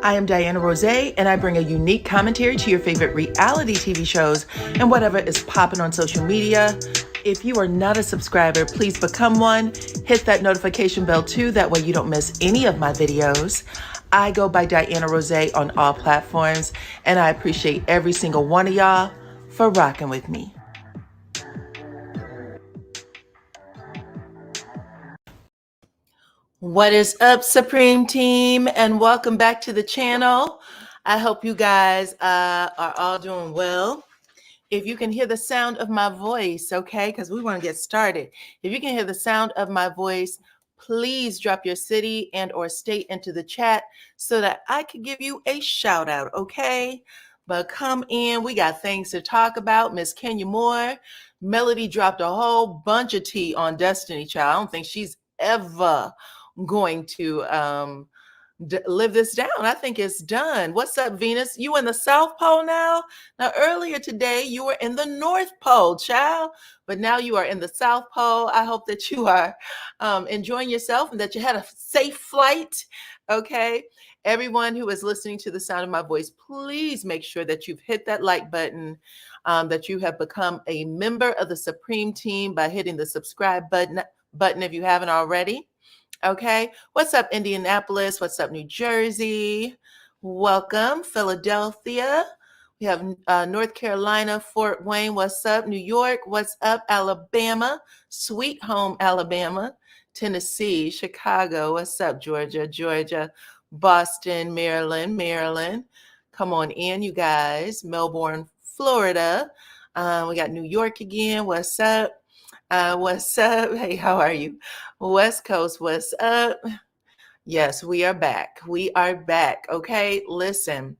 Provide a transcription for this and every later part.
I am DYANAROZAY, and I bring a unique commentary to your favorite reality TV shows and whatever is popping on social media. If you are not a subscriber, please become one. Hit that notification bell too, that way you don't miss any of my videos. I go by DYANAROZAY on all platforms, and I appreciate every single one of y'all for rocking with me. What is up, Supreme Team, and welcome back to the channel. I hope you guys are all doing well. If you can hear the sound of my voice, okay, because we want to get started. If you can hear the sound of my voice, please drop your city and or state into the chat so that I could give you a shout out, okay? But come in, we got things to talk about. Miss Kenya Moore, Melody dropped a whole bunch of tea on Destiny Child. I don't think she's ever going to live this down. I think it's done. What's up, Venus? You in the South Pole now? Now, earlier today, you were in the North Pole, child, but now you are in the South Pole. I hope that you are enjoying yourself and that you had a safe flight, okay? Everyone who is listening to the sound of my voice, please make sure that you've hit that like button, that you have become a member of the Supreme Team by hitting the subscribe button if you haven't already. Okay, what's up, Indianapolis? What's up, New Jersey? Welcome, Philadelphia. We have North Carolina, Fort Wayne. What's up, New York? What's up, Alabama? Sweet home, Alabama. Tennessee, Chicago. What's up, Georgia? Boston, Maryland. Come on in, you guys. Melbourne, Florida. We got New York again. What's up? What's up? Hey, how are you? West Coast, what's up? Yes, we are back. We are back. Okay, listen.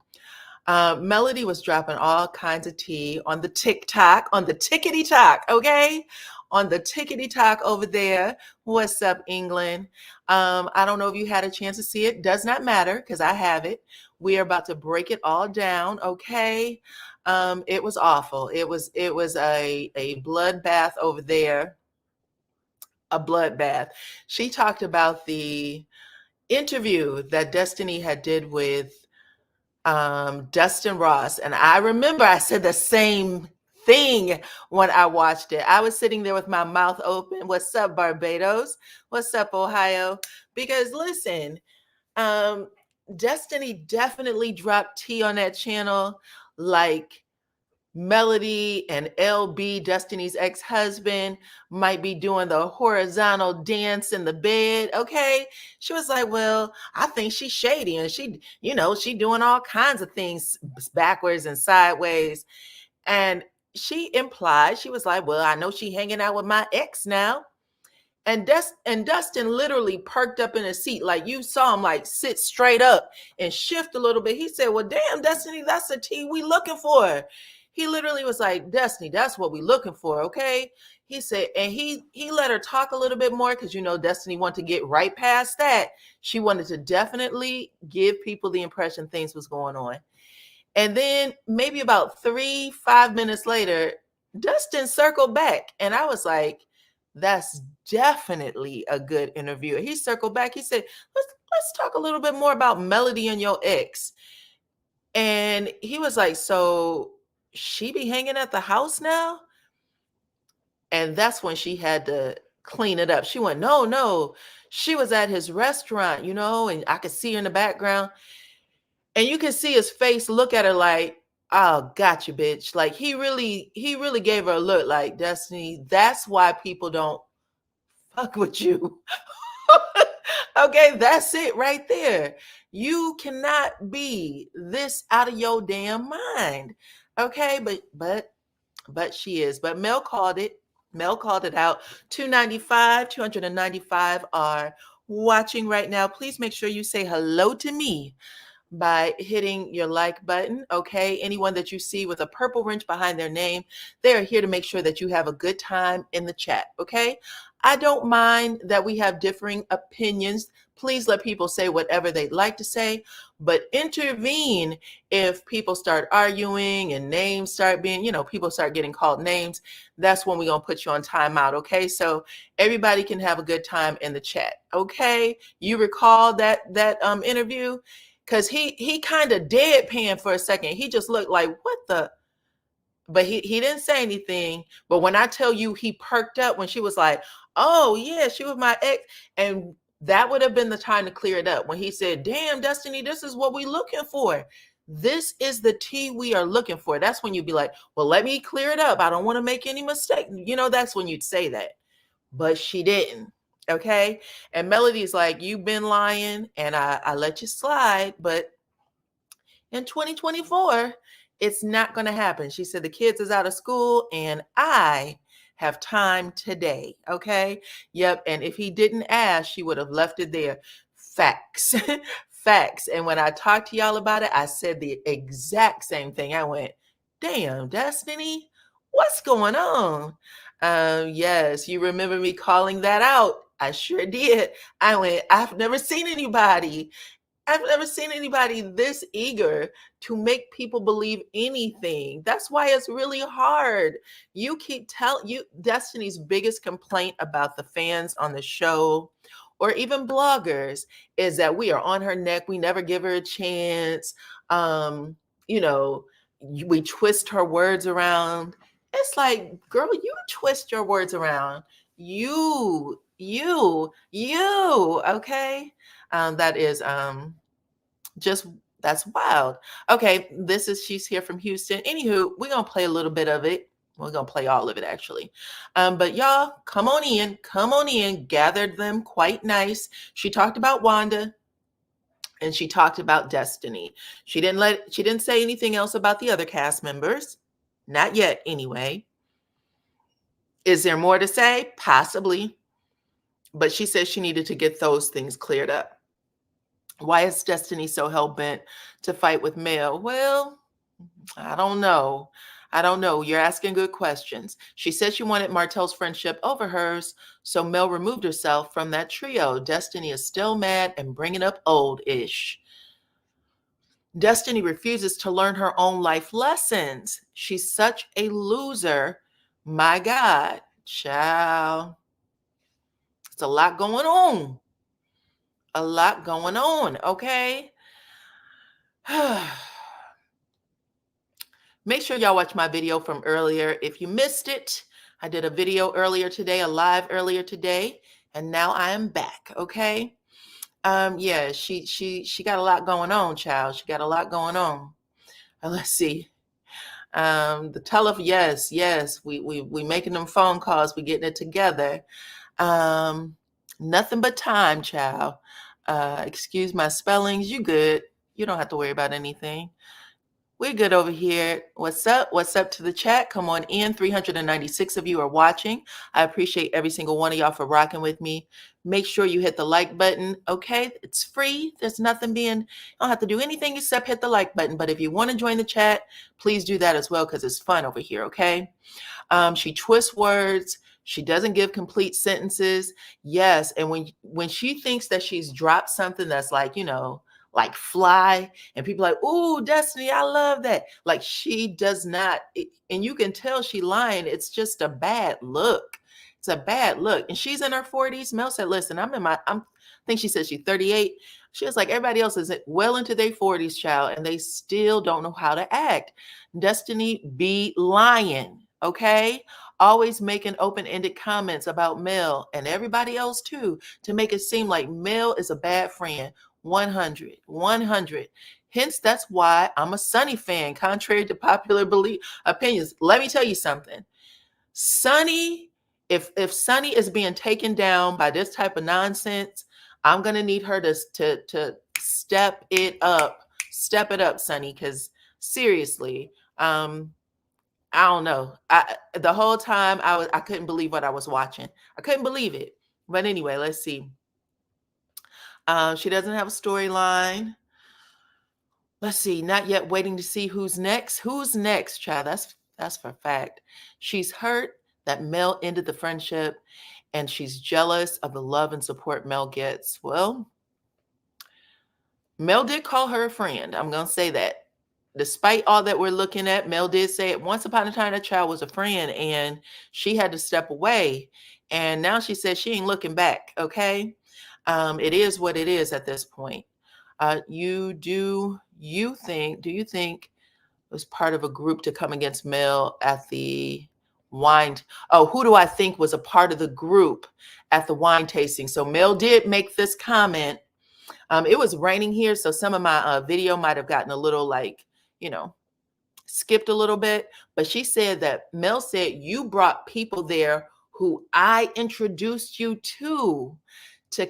Melody was dropping all kinds of tea on the TikTok, on the tickety talk, okay? On the tickety talk over there. What's up, England? I don't know if you had a chance to see it. Does not matter because I have it. We are about to break it all down, okay? It was awful. It was a bloodbath over there. A bloodbath. She talked about the interview that Destiny had did with Dustin Ross. And I remember I said the same thing when I watched it. I was sitting there with my mouth open. What's up, Barbados? What's up, Ohio? Because listen, Destiny definitely dropped tea on that channel like Melody and LB, Destiny's ex-husband, might be doing the horizontal dance in the bed, okay? She was like, well, I think she's shady and she doing all kinds of things backwards and sideways. And she implied, she was like, well, I know she hanging out with my ex now. And Dustin literally perked up in his seat, like you saw him like sit straight up and shift a little bit. He said, well, damn, Destiny, that's the tea we looking for. He literally was like, Destiny, that's what we looking for, okay? He said, and he let her talk a little bit more because, Destiny wanted to get right past that. She wanted to definitely give people the impression things was going on. And then maybe about 3-5 minutes later, Dustin circled back. And I was like, that's definitely a good interview. He circled back. He said, let's talk a little bit more about Melody and your ex. And he was like, so she be hanging at the house now? And that's when she had to clean it up. She went, no, she was at his restaurant, and I could see her in the background. And you can see his face look at her like, oh, gotcha, bitch. Like he really gave her a look like, Destiny, that's why people don't fuck with you. Okay, that's it right there. You cannot be this out of your damn mind. Okay, but she is. But Mel called it. Mel called it out. 295 are watching right now. Please make sure you say hello to me by hitting your like button, okay? Anyone that you see with a purple wrench behind their name, they are here to make sure that you have a good time in the chat, okay? I don't mind that we have differing opinions. Please let people say whatever they'd like to say, but intervene if people start arguing and names start being, people start getting called names. That's when we're going to put you on timeout, okay? So everybody can have a good time in the chat, okay? You recall that interview? Because he kind of deadpan for a second. He just looked like, what the? But he didn't say anything. But when I tell you he perked up when she was like, oh yeah, she was my ex. And that would have been the time to clear it up. When he said, damn, Destiny, this is what we looking for. This is the tea we are looking for. That's when you'd be like, well, let me clear it up. I don't want to make any mistake. You know, that's when you'd say that. But she didn't. Okay. And Melody's like, you've been lying and I let you slide, but in 2024, it's not going to happen. She said the kids is out of school and I have time today. Okay. Yep. And if he didn't ask, she would have left it there. Facts. Facts. And when I talked to y'all about it, I said the exact same thing. I went, damn, Destiny, what's going on? Yes, you remember me calling that out. I sure did. I went, I've never seen anybody this eager to make people believe anything. That's why it's really hard. You keep telling you Destiny's biggest complaint about the fans on the show or even bloggers is that we are on her neck. We never give her a chance. You know, we twist her words around. It's like, girl, you twist your words around. You, okay? That is just that's wild. Okay, she's here from Houston. Anywho, we're gonna play a little bit of it. We're gonna play all of it actually. But y'all, come on in, gathered them quite nice. She talked about Wanda and she talked about Destiny. She didn't say anything else about the other cast members. Not yet, anyway. Is there more to say? Possibly. But she said she needed to get those things cleared up. Why is Destiny so hell-bent to fight with Mel? Well, I don't know. You're asking good questions. She said she wanted Martell's friendship over hers, so Mel removed herself from that trio. Destiny is still mad and bringing up old-ish. Destiny refuses to learn her own life lessons. She's such a loser. My God, child. It's a lot going on. Okay? Make sure y'all watch my video from earlier. If you missed it, I did a video earlier today, a live earlier today, and now I am back, okay? Yeah, she got a lot going on, child. She got a lot going on. Let's see. The telephone, yes, we making them phone calls, we getting it together. Nothing but time, child. Excuse my spellings. You good. You don't have to worry about anything. We're good over here. What's up? What's up to the chat? Come on in. 396 of you are watching. I appreciate every single one of y'all for rocking with me. Make sure you hit the like button. Okay, it's free. There's nothing you don't have to do anything except hit the like button. But if you want to join the chat, please do that as well because it's fun over here, okay? She twists words. She doesn't give complete sentences. Yes, and when she thinks that she's dropped something that's like, like fly, and people are like, ooh, Destiny, I love that. Like she does not, and you can tell she lying. It's just a bad look. It's a bad look. And she's in her 40s. Mel said, listen, I think she said she's 38. She was like, everybody else is well into their 40s, child, and they still don't know how to act. Destiny be lying, okay? Always making open-ended comments about Mel and everybody else too, to make it seem like Mel is a bad friend. 100. Hence, that's why I'm a Sunny fan, contrary to popular opinions. Let me tell you something. Sunny, if Sunny is being taken down by this type of nonsense, I'm gonna need her to step it up, Sunny, because seriously, I don't know. The whole time I couldn't believe what I was watching. I couldn't believe it. But anyway, let's see. She doesn't have a storyline. Let's see. Not yet. Waiting to see who's next. Who's next, child? That's for a fact. She's hurt that Mel ended the friendship, and she's jealous of the love and support Mel gets. Well, Mel did call her a friend. I'm gonna say that. Despite all that we're looking at, Mel did say it. Once upon a time, that child was a friend, and she had to step away. And now she says she ain't looking back. Okay. It is what it is at this point. Do you think it was part of a group to come against Mel at the wine? Oh, who do I think was a part of the group at the wine tasting? So Mel did make this comment. It was raining here, so some of my video might have gotten a little like, you know, skipped a little bit, but she said that Mel said you brought people there who I introduced you to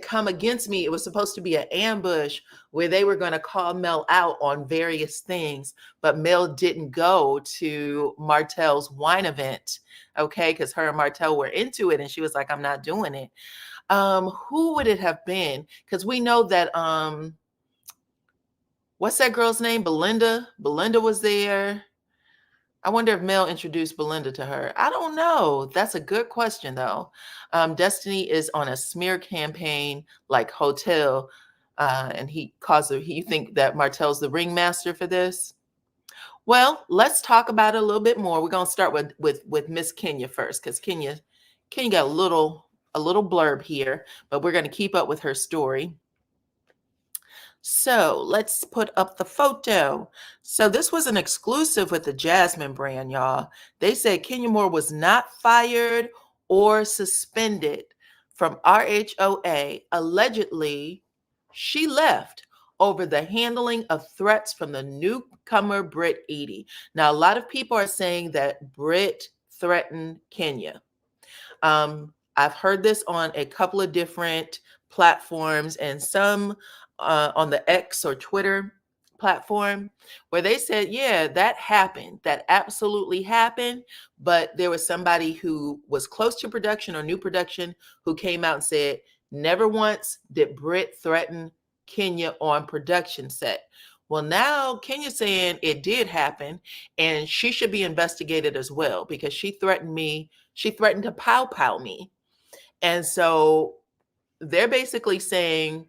come against me. It was supposed to be an ambush where they were going to call Mel out on various things, but Mel didn't go to Martell's wine event, okay, because her and Martell were into it, and she was like, I'm not doing it. Who would it have been? Because we know that what's that girl's name? Belinda. Belinda was there. I wonder if Mel introduced Belinda to her. I don't know. That's a good question, though. Destiny is on a smear campaign like Hotel, and you think that Martell's the ringmaster for this? Well, let's talk about it a little bit more. We're gonna start with Miss Kenya first, because Kenya got a little blurb here, but we're gonna keep up with her story. So let's put up the photo. So this was an exclusive with the Jasmine brand, y'all. They said Kenya Moore was not fired or suspended from RHOA. Allegedly, she left over the handling of threats from the newcomer Britt Eady. Now, a lot of people are saying that Britt threatened Kenya. I've heard this on a couple of different platforms, and some on the X or Twitter platform, where they said, yeah, that happened. That absolutely happened. But there was somebody who was close to production or new production who came out and said, never once did Britt threaten Kenya on production set. Well, now Kenya's saying it did happen, and she should be investigated as well, because she threatened me. She threatened to pow me. And so they're basically saying,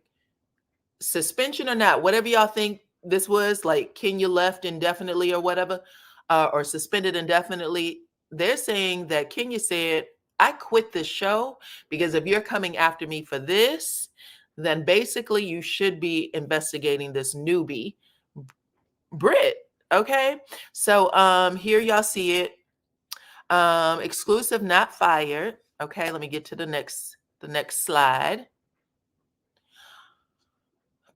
suspension or not, whatever y'all think this was, like Kenya left indefinitely or whatever, or suspended indefinitely, they're saying that Kenya said, I quit this show because if you're coming after me for this, then basically you should be investigating this newbie, Britt. Okay. So here y'all see it. Exclusive, not fired. Okay, let me get to the next slide.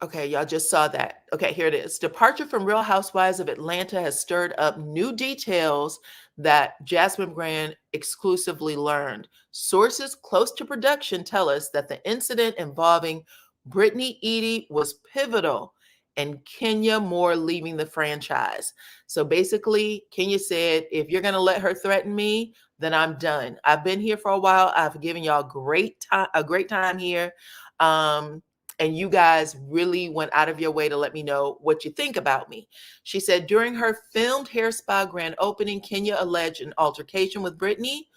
Okay, y'all just saw that. Okay, here it is. Departure from Real Housewives of Atlanta has stirred up new details that Jasmine Brand exclusively learned. Sources close to production tell us that the incident involving Brittany Eady was pivotal in Kenya Moore leaving the franchise. So basically, Kenya said, if you're going to let her threaten me, then I'm done. I've been here for a while. I've given y'all a great time here. And you guys really went out of your way to let me know what you think about me. She said during her filmed hair spa grand opening, Kenya alleged an altercation with Brittany,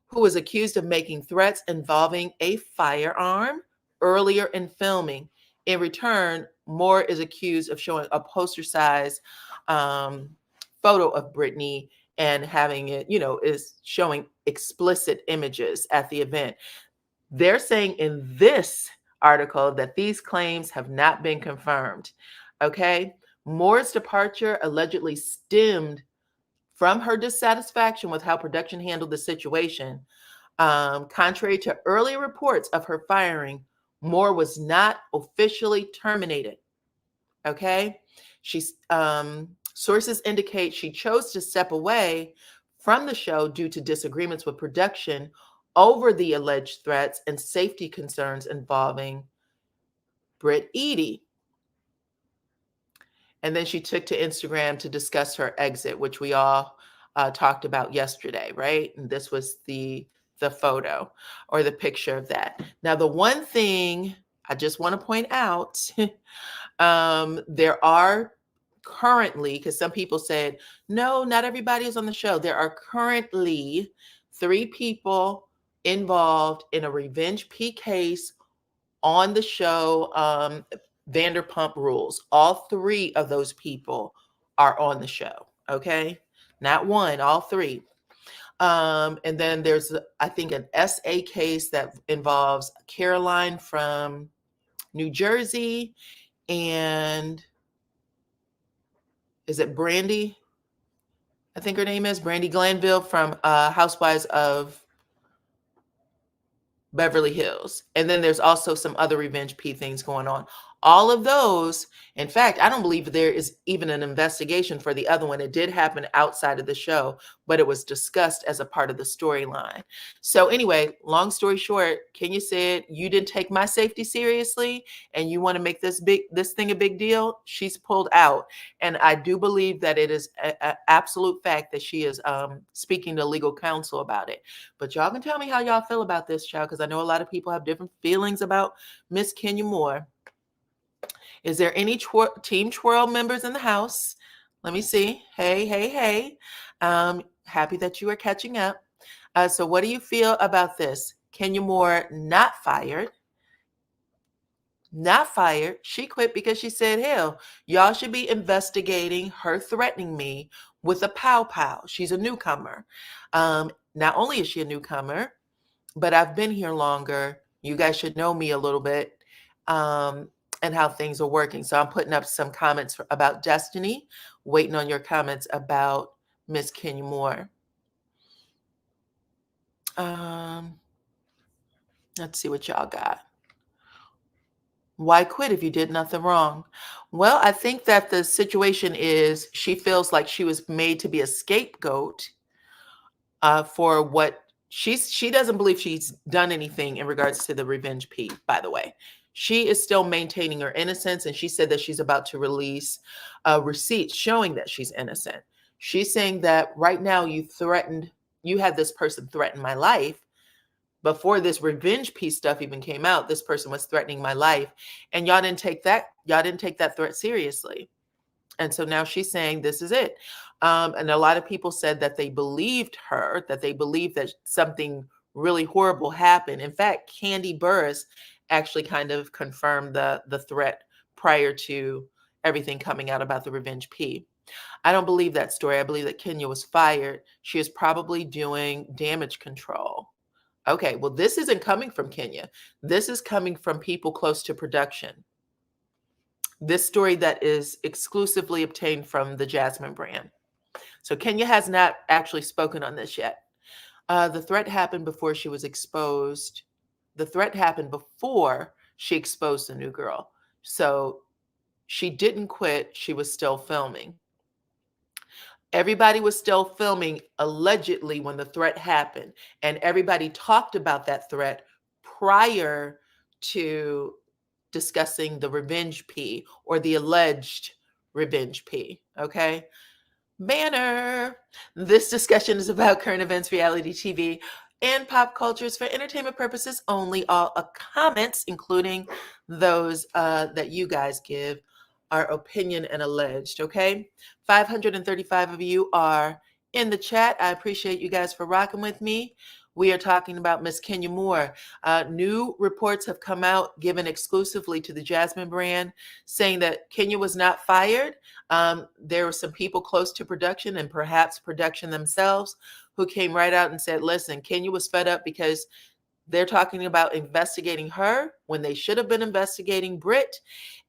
who was accused of making threats involving a firearm earlier in filming. In return, Moore is accused of showing a poster-size photo of Brittany and having it, is showing explicit images at the event. They're saying in this article that these claims have not been confirmed. Okay. Moore's departure allegedly stemmed from her dissatisfaction with how production handled the situation. Contrary to earlier reports of her firing, Moore was not officially terminated. Okay. Sources indicate she chose to step away from the show due to disagreements with production over the alleged threats and safety concerns involving Britt Eady. And then she took to Instagram to discuss her exit, which we all talked about yesterday, right? And this was the photo or the picture of that. Now, the one thing I just want to point out, there are currently, because some people said, no, not everybody is on the show. There are currently 3 people involved in a Revenge P case on the show, Vanderpump Rules. All 3 of those people are on the show. Okay. Not one, all 3. And then there's, I think, an SA case that involves Caroline from New Jersey and is it Brandy? I think her name is Brandy Glanville from Housewives of Beverly Hills. And then there's also some other Revenge P things going on. All of those, in fact, I don't believe there is even an investigation for the other one. It did happen outside of the show, but it was discussed as a part of the storyline. So anyway, long story short, Kenya said, you didn't take my safety seriously and you want to make this thing a big deal. She's pulled out. And I do believe that it is an absolute fact that she is speaking to legal counsel about it. But y'all can tell me how y'all feel about this, child, because I know a lot of people have different feelings about Miss Kenya Moore. Is there any Team Twirl members in the house? Let me see. Hey, hey, hey. Happy that you are catching up. So what do you feel about this? Kenya Moore not fired. Not fired. She quit because she said, hell, y'all should be investigating her threatening me with a pow pow. She's a newcomer. Not only is she a newcomer, but I've been here longer. You guys should know me a little bit and how things are working. So I'm putting up some comments about Destiny, waiting on your comments about Miss Kenya Moore. Let's see what y'all got. Why quit if you did nothing wrong? Well, I think that the situation is she feels like she was made to be a scapegoat for what she doesn't believe she's done anything in regards to the Revenge P, by the way. She is still maintaining her innocence, and she said that she's about to release receipts showing that she's innocent. She's saying that right now you had this person threaten my life. Before this Revenge P stuff even came out, this person was threatening my life, and y'all didn't take that threat seriously. And so now she's saying this is it. And a lot of people said that they believed her, that they believed that something really horrible happened. In fact, Candy Burris actually kind of confirmed the threat prior to everything coming out about the Revenge P. I don't believe that story. I believe that Kenya was fired. She is probably doing damage control. Okay, well, this isn't coming from Kenya. This is coming from people close to production. This story that is exclusively obtained from the Jasmine brand. So Kenya has not actually spoken on this yet. The threat happened before she was exposed. The threat happened before she exposed the new girl. So she didn't quit. She was still filming. Everybody was still filming allegedly when the threat happened. And everybody talked about that threat prior to discussing the Revenge P or the alleged Revenge P. Okay. Banner. This discussion is about current events, reality TV, and pop cultures for entertainment purposes only. All comments, including those that you guys give, are opinion and alleged. Okay. 535 of you are in the chat. I appreciate you guys for rocking with me. We are talking about Miss Kenya Moore. New reports have come out given exclusively to the Jasmine brand saying that Kenya was not fired. There were some people close to production and perhaps production themselves who came right out and said, listen, Kenya was fed up because they're talking about investigating her when they should have been investigating Britt.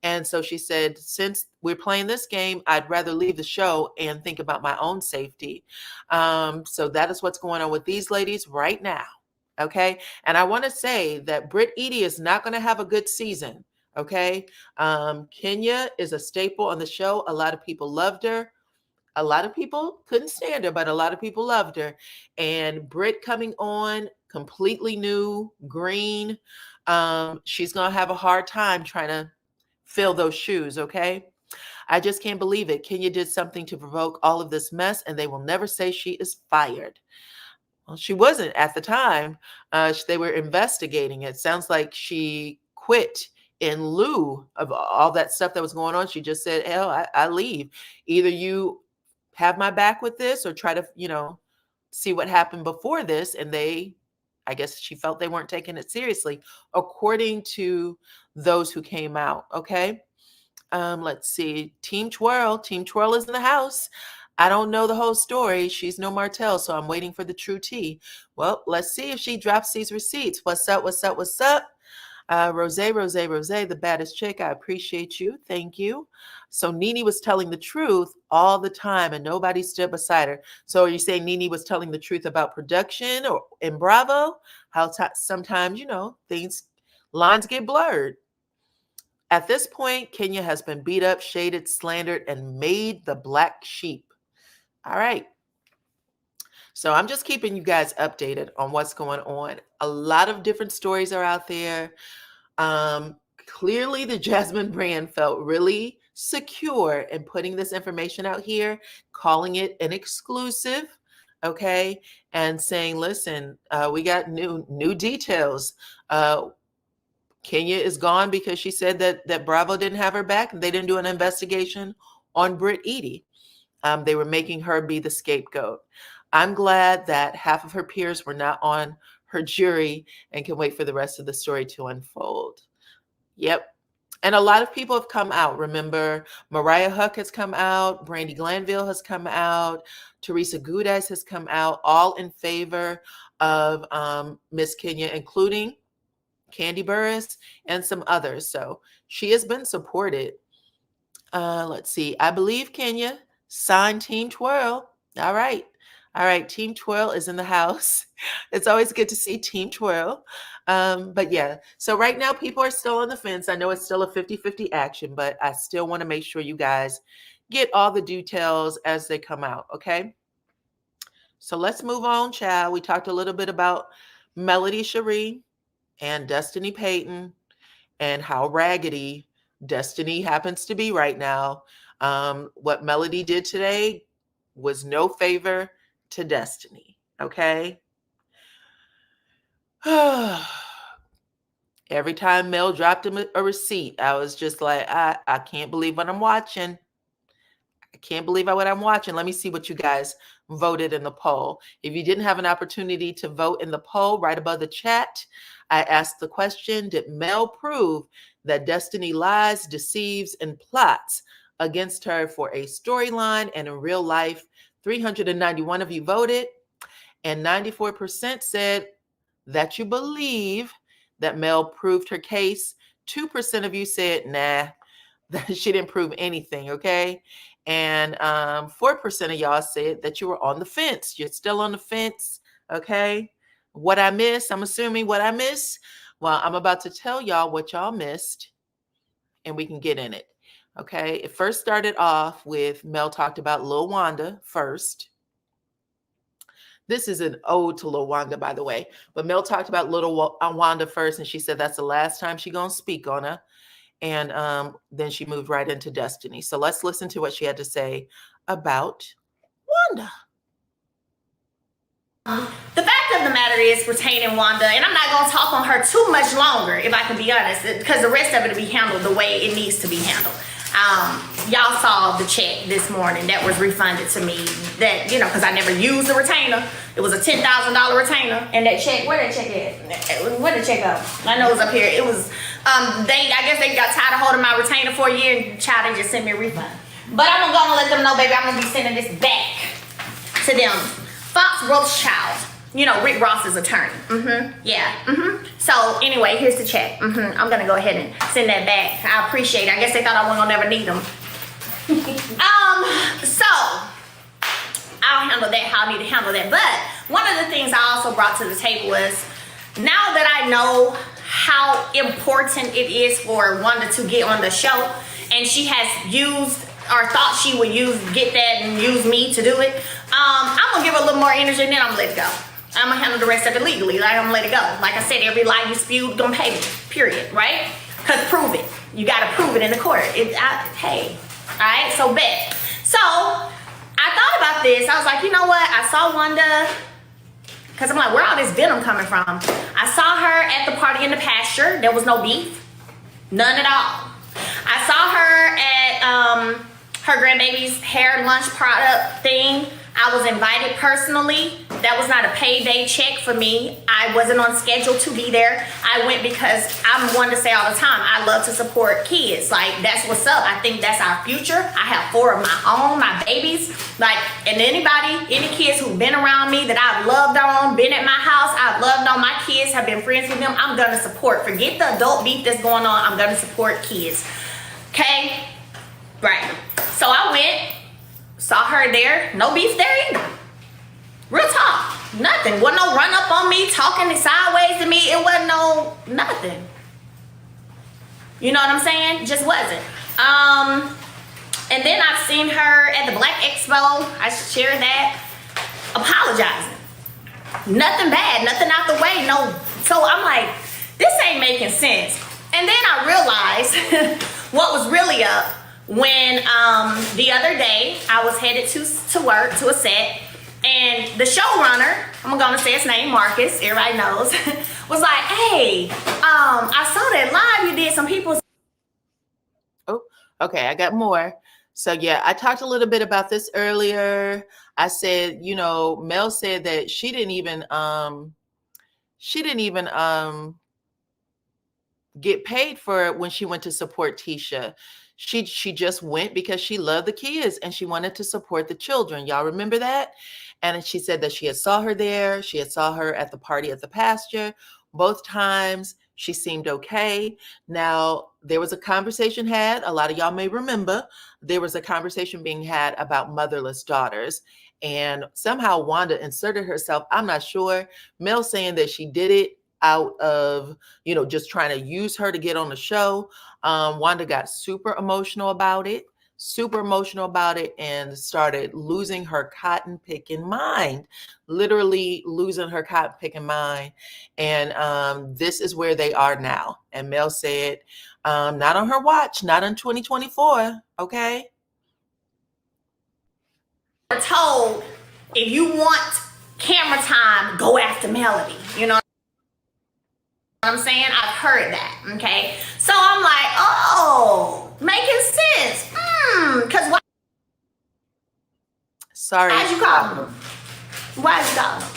And so she said, since we're playing this game, I'd rather leave the show and think about my own safety. So that is what's going on with these ladies right now. Okay. And I want to say that Britt Edie is not going to have a good season. Okay. Kenya is a staple on the show. A lot of people loved her. A lot of people couldn't stand her, but a lot of people loved her. And Britt coming on, completely new, green. She's going to have a hard time trying to fill those shoes, okay? I just can't believe it. Kenya did something to provoke all of this mess, and they will never say she is fired. Well, she wasn't at the time. They were investigating it. Sounds like she quit in lieu of all that stuff that was going on. She just said, hell, I leave. Either you have my back with this or try to, see what happened before this. And I guess she felt they weren't taking it seriously, according to those who came out. Okay. Let's see. Team Twirl is in the house. I don't know the whole story. She's no Martell, so I'm waiting for the true tea. Well, let's see if she drops these receipts. What's up? Rozay, the baddest chick. I appreciate you. Thank you. So Nene was telling the truth all the time and nobody stood beside her. So are you saying Nene was telling the truth about production or in Bravo? How sometimes, lines get blurred. At this point, Kenya has been beat up, shaded, slandered, and made the black sheep. All right. So I'm just keeping you guys updated on what's going on. A lot of different stories are out there. Clearly, the Jasmine brand felt really secure in putting this information out here, calling it an exclusive, okay, and saying, listen, we got new details. Kenya is gone because she said that Bravo didn't have her back and they didn't do an investigation on Britt Edie. They were making her be the scapegoat. I'm glad that half of her peers were not on her jury and can wait for the rest of the story to unfold. Yep. And a lot of people have come out. Remember, Mariah Huck has come out. Brandi Glanville has come out. Teresa Giudice has come out, all in favor of Miss Kenya, including Kandi Burruss and some others. So she has been supported. Let's see. I believe Kenya signed Team Twirl. All right. All right. Team Twirl is in the house. It's always good to see Team Twirl. But yeah, so right now people are still on the fence. I know it's still a 50-50 action, but I still want to make sure you guys get all the details as they come out. Okay. So let's move on, child. We talked a little bit about Melody Cherie and Destiny Payton and how raggedy Destiny happens to be right now. What Melody did today was no favor to Destiny. Okay. Every time Mel dropped him a receipt, I was just like, I can't believe what I'm watching. I can't believe what I'm watching. Let me see what you guys voted in the poll. If you didn't have an opportunity to vote in the poll, right above the chat, I asked the question, did Mel prove that Destiny lies, deceives, and plots against her for a storyline and in real life? 391 of you voted, and 94% said that you believe that Mel proved her case. 2% of you said, nah, that she didn't prove anything, okay? And 4% of y'all said that you were on the fence. You're still on the fence, okay? What I miss, I'm assuming what I miss. Well, I'm about to tell y'all what y'all missed, and we can get in it, okay? It first started off with Mel talked about Lil Wanda first. This is an ode to Lil Wanda, by the way. But Mel talked about Little Wanda first, and she said that's the last time she's going to speak on her. And then she moved right into Destiny. So let's listen to what she had to say about Wanda. The fact of the matter is retaining Wanda, and I'm not going to talk on her too much longer, if I can be honest, because the rest of it will be handled the way it needs to be handled. Y'all saw the check this morning that was refunded to me that, because I never used the retainer. It was a $10,000 retainer, and that check, where that check at? Where the check go? I know it was up here. It was, I guess they got tired of holding my retainer for a year, and child, they just sent me a refund. But I'm gonna let them know, baby, I'm gonna be sending this back to them. Fox Rothschild, Rick Ross's attorney. So anyway, here's the check. I'm gonna go ahead and send that back. I appreciate it. I guess they thought I wasn't gonna never need them. So I'll handle that how I need to handle that. But one of the things I also brought to the table was, now that I know how important it is for Wanda to get on the show, and she has used or thought she would get that and use me to do it, I'm gonna give her a little more energy and then I'm gonna let it go. I'm gonna handle the rest of it legally. Like, I'm gonna let it go. Like I said, every lie you spewed, gonna pay me. Period. Right? Cause prove it. You gotta prove it in the court. Hey. Alright, so bet. So I thought about this. I was like, you know what? I saw Wanda, because I'm like, where all this venom coming from? I saw her at the party in the pasture. There was no beef. None at all. I saw her at her grandbaby's hair lunch product thing I was invited personally. That was not a payday check for me. I wasn't on schedule to be there. I went because I'm one to say all the time, I love to support kids. Like, that's what's up. I think that's our future. I have 4 of my own, my babies. Like, and any kids who've been around me that I've loved on, been at my house, I've loved on my kids, have been friends with them, I'm gonna support. Forget the adult beef that's going on. I'm gonna support kids. Okay? Right. So I went, saw her there. No beef there either. Real talk. Nothing. Wasn't no run up on me, talking sideways to me. It wasn't no nothing. You know what I'm saying? Just wasn't. And then I've seen her at the Black Expo. I shared that. Apologizing. Nothing bad. Nothing out the way. No. So I'm like, this ain't making sense. And then I realized what was really up when the other day I was headed to work, to a set, and the showrunner, I'm gonna say his name, Marcus, everybody knows, was like, hey, I saw that live you did some people's. Oh, okay, I got more. So yeah, I talked a little bit about this earlier. I said, you know, Mel said that she didn't even get paid for it when she went to support Tisha. She just went because she loved the kids and she wanted to support the children. Y'all remember that? And she said that she had saw her there. She had saw her at the party at the pasture. Both times she seemed okay. Now, there was a conversation had, a lot of y'all may remember, there was a conversation being had about motherless daughters. And somehow Wanda inserted herself. I'm not sure. Mel saying that she did it out of, you know, just trying to use her to get on the show. Wanda got super emotional about it, and started losing her cotton picking mind, literally losing her cotton picking mind. And this is where they are now. And Mel said, not on her watch, not in 2024. Okay. We're told, if you want camera time, go after Melody. You know what I'm saying? I've heard that. Okay. So I'm like, oh, making sense. Because why? Sorry. Why'd you call her? Why'd you call her?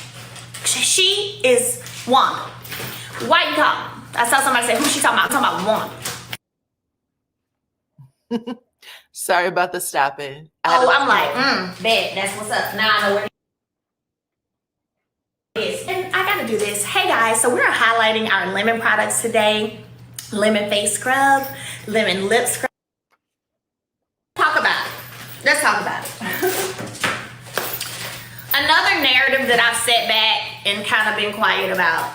She is Wanda. Why you call her? I saw somebody say, who she talking about? I'm talking about Wanda. Sorry about the stopping. I'm like, bet, that's what's up. Now I know where it is. And I gotta do this. Hey guys, so we're highlighting our lemon products today. Lemon face scrub, lemon lip scrub. Talk about it. Let's talk about it. Another narrative that I've sat back and kind of been quiet about.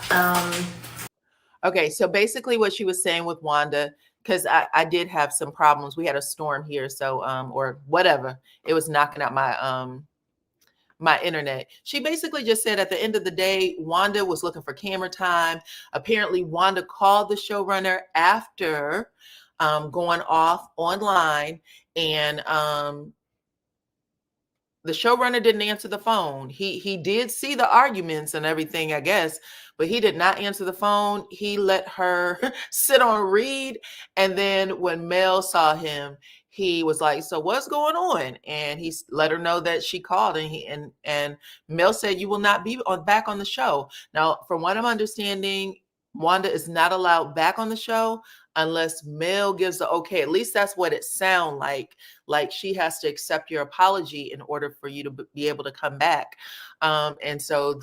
Okay, so basically what she was saying with Wanda, because I did have some problems. We had a storm here, so or whatever. It was knocking out my my internet. She basically just said at the end of the day, Wanda was looking for camera time. Apparently, Wanda called the showrunner after going off online, and the showrunner didn't answer the phone. He did see the arguments and everything, I guess, but he did not answer the phone. He let her sit on read. And then when Mel saw him, he was like, so what's going on? And he let her know that she called, and Mel said, you will not be back on the show. Now, from what I'm understanding, Wanda is not allowed back on the show unless Mel gives the okay. At least that's what it sounds like. Like she has to accept your apology in order for you to be able to come back. And so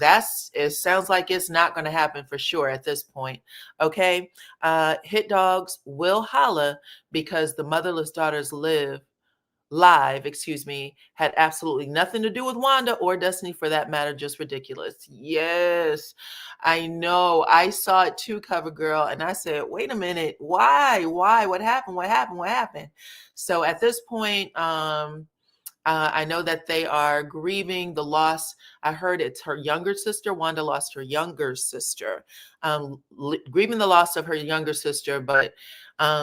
it sounds like it's not going to happen for sure at this point. Okay. Hit Dogs will holla because the motherless daughters live, had absolutely nothing to do with Wanda or Destiny for that matter. Just ridiculous. Yes, I know. I saw it too, Cover Girl, and I said, wait a minute, why? What happened? So at this point, I know that they are grieving the loss. I heard it's her younger sister. Wanda lost her younger sister, grieving the loss of her younger sister, but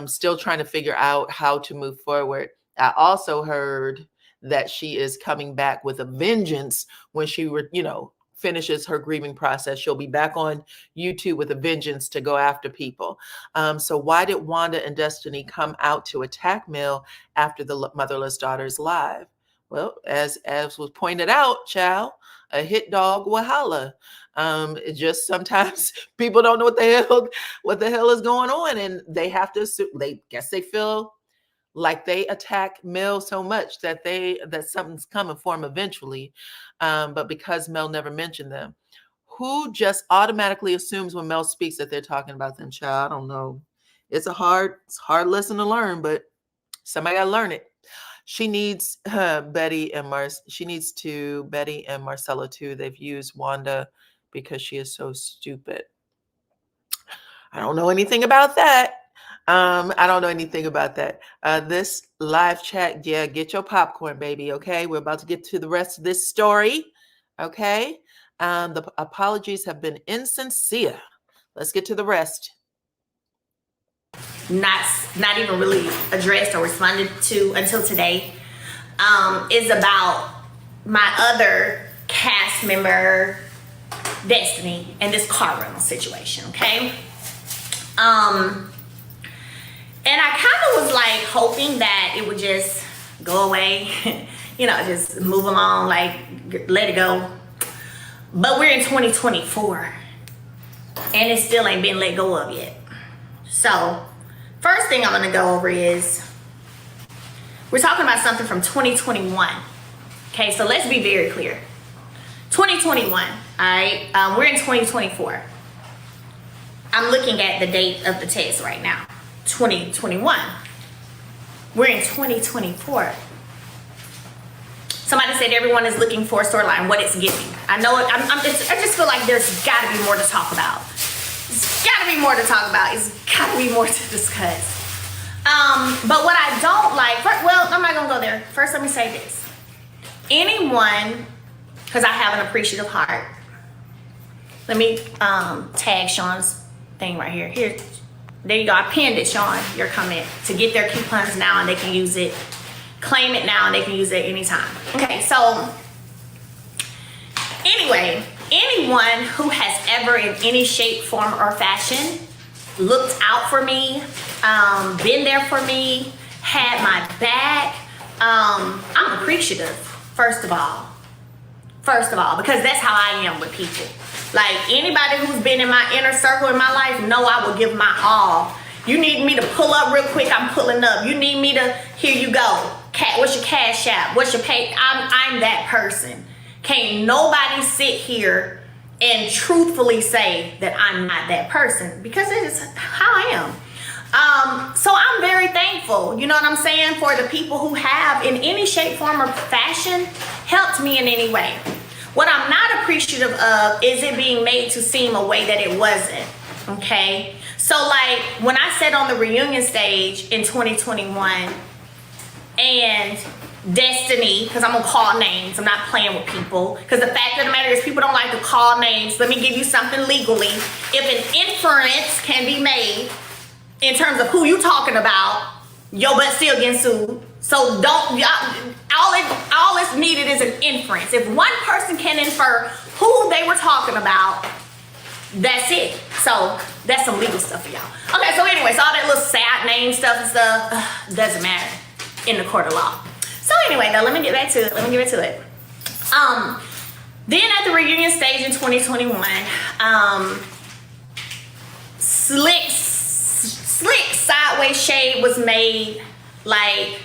still trying to figure out how to move forward. I also heard that she is coming back with a vengeance when she, finishes her grieving process. She'll be back on YouTube with a vengeance to go after people. So why did Wanda and Destiny come out to attack Mel after the Motherless Daughters live? Well, as was pointed out, child, a hit dog will holla. It just sometimes people don't know what the hell is going on, and they have to assume, they feel like they attack Mel so much that something's coming for them eventually. But because Mel never mentioned them, who just automatically assumes when Mel speaks that they're talking about them, child? I don't know. It's a hard lesson to learn, but somebody gotta learn it. She needs Betty and Marcella too. They've used Wanda because she is so stupid. I don't know anything about that. I don't know anything about that. This live chat, yeah, get your popcorn, baby. Okay, we're about to get to the rest of this story. Okay, the apologies have been insincere. Let's get to the rest. Not even really addressed or responded to until today, is about my other cast member, Destiny, and this car rental situation. Okay. And I kind of was like hoping that it would just go away, just move along, like let it go. But we're in 2024 and it still ain't been let go of yet. So first thing I'm gonna go over is, we're talking about something from 2021. Okay, so let's be very clear. 2021, all right? We're in 2024. I'm looking at the date of the text right now, 2021. We're in 2024. Somebody said everyone is looking for a storyline, what it's giving. I know it, I just feel like there's gotta be more to talk about. There's gotta be more to talk about. It's gotta be more to discuss. But what I don't like, well, I'm not gonna go there. First, let me say this. Anyone, because I have an appreciative heart. Let me tag Sean's thing right here. Here, there you go. I pinned it, Sean, your comment, to get their coupons now and they can use it. Claim it now and they can use it anytime. Okay, so anyway, anyone who has ever in any shape, form, or fashion looked out for me, been there for me, had my back, I'm appreciative, first of all, because that's how I am with people. Like, anybody who's been in my inner circle in my life know I will give my all. You need me to pull up real quick, I'm pulling up. You need me to, here you go. What's your cash app? What's your pay? I'm that person. Can't nobody sit here and truthfully say that I'm not that person, because it is how I am. So I'm very thankful, you know what I'm saying, for the people who have in any shape, form, or fashion helped me in any way. What I'm not appreciative of is it being made to seem a way that it wasn't, okay? So like when I said on the reunion stage in 2021, and Destiny, because I'm gonna call names, I'm not playing with people, because the fact of the matter is people don't like to call names. Let me give you something legally. If an inference can be made in terms of who you talking about, your butt still getting sued. So don't, all it's needed is an inference. If one person can infer who they were talking about, that's it. So that's some legal stuff for y'all. Okay, so anyways, all that little sad name stuff and stuff doesn't matter in the court of law. So anyway, though, let me get back to it. Then at the reunion stage in 2021, slick sideways shade was made. Like,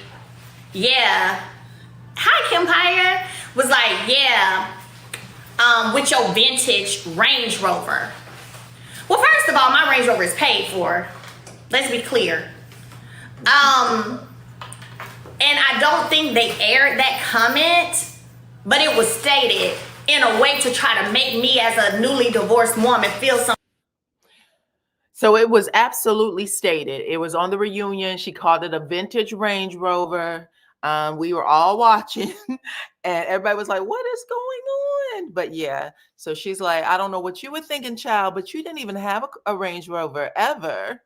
yeah, hi Kim Pyer, was like, yeah, with your vintage Range Rover. Well, first of all, my Range Rover is paid for. Let's be clear. And I don't think they aired that comment, but it was stated in a way to try to make me as a newly divorced woman feel something. So it was absolutely stated. It was on the reunion. She called it a vintage Range Rover. We were all watching and everybody was like, what is going on? But yeah, so she's like, I don't know what you were thinking, child, but you didn't even have a Range Rover ever.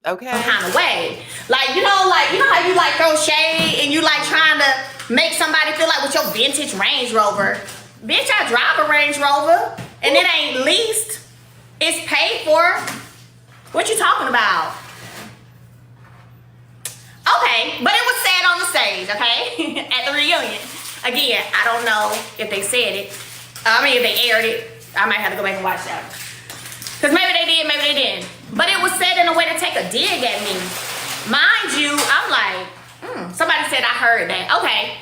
Okay. Kind of way. Like, you know how you like throw shade and you like trying to make somebody feel like with your vintage Range Rover. Bitch, I drive a Range Rover and it ain't leased. It's paid for. What you talking about? Okay, but it was said on the stage, okay? At the reunion. Again, I don't know if they said it. I mean, if they aired it. I might have to go back and watch that. Because maybe they did, maybe they didn't. But it was said in a way to take a dig at me. Mind you, I'm like, somebody said I heard that. Okay.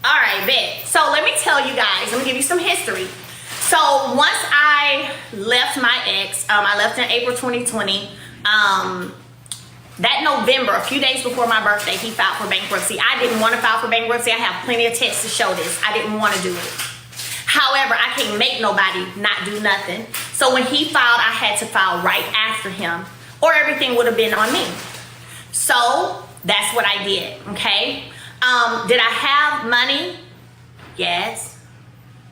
All right, bet. So let me tell you guys, let me give you some history. So once I left my ex, I left in April 2020. That November, a few days before my birthday, he filed for bankruptcy. I didn't want to file for bankruptcy. I have plenty of texts to show this. I didn't want to do it. However, I can't make nobody not do nothing. So when he filed, I had to file right after him, or everything would have been on me. So that's what I did, okay? Did I have money? Yes,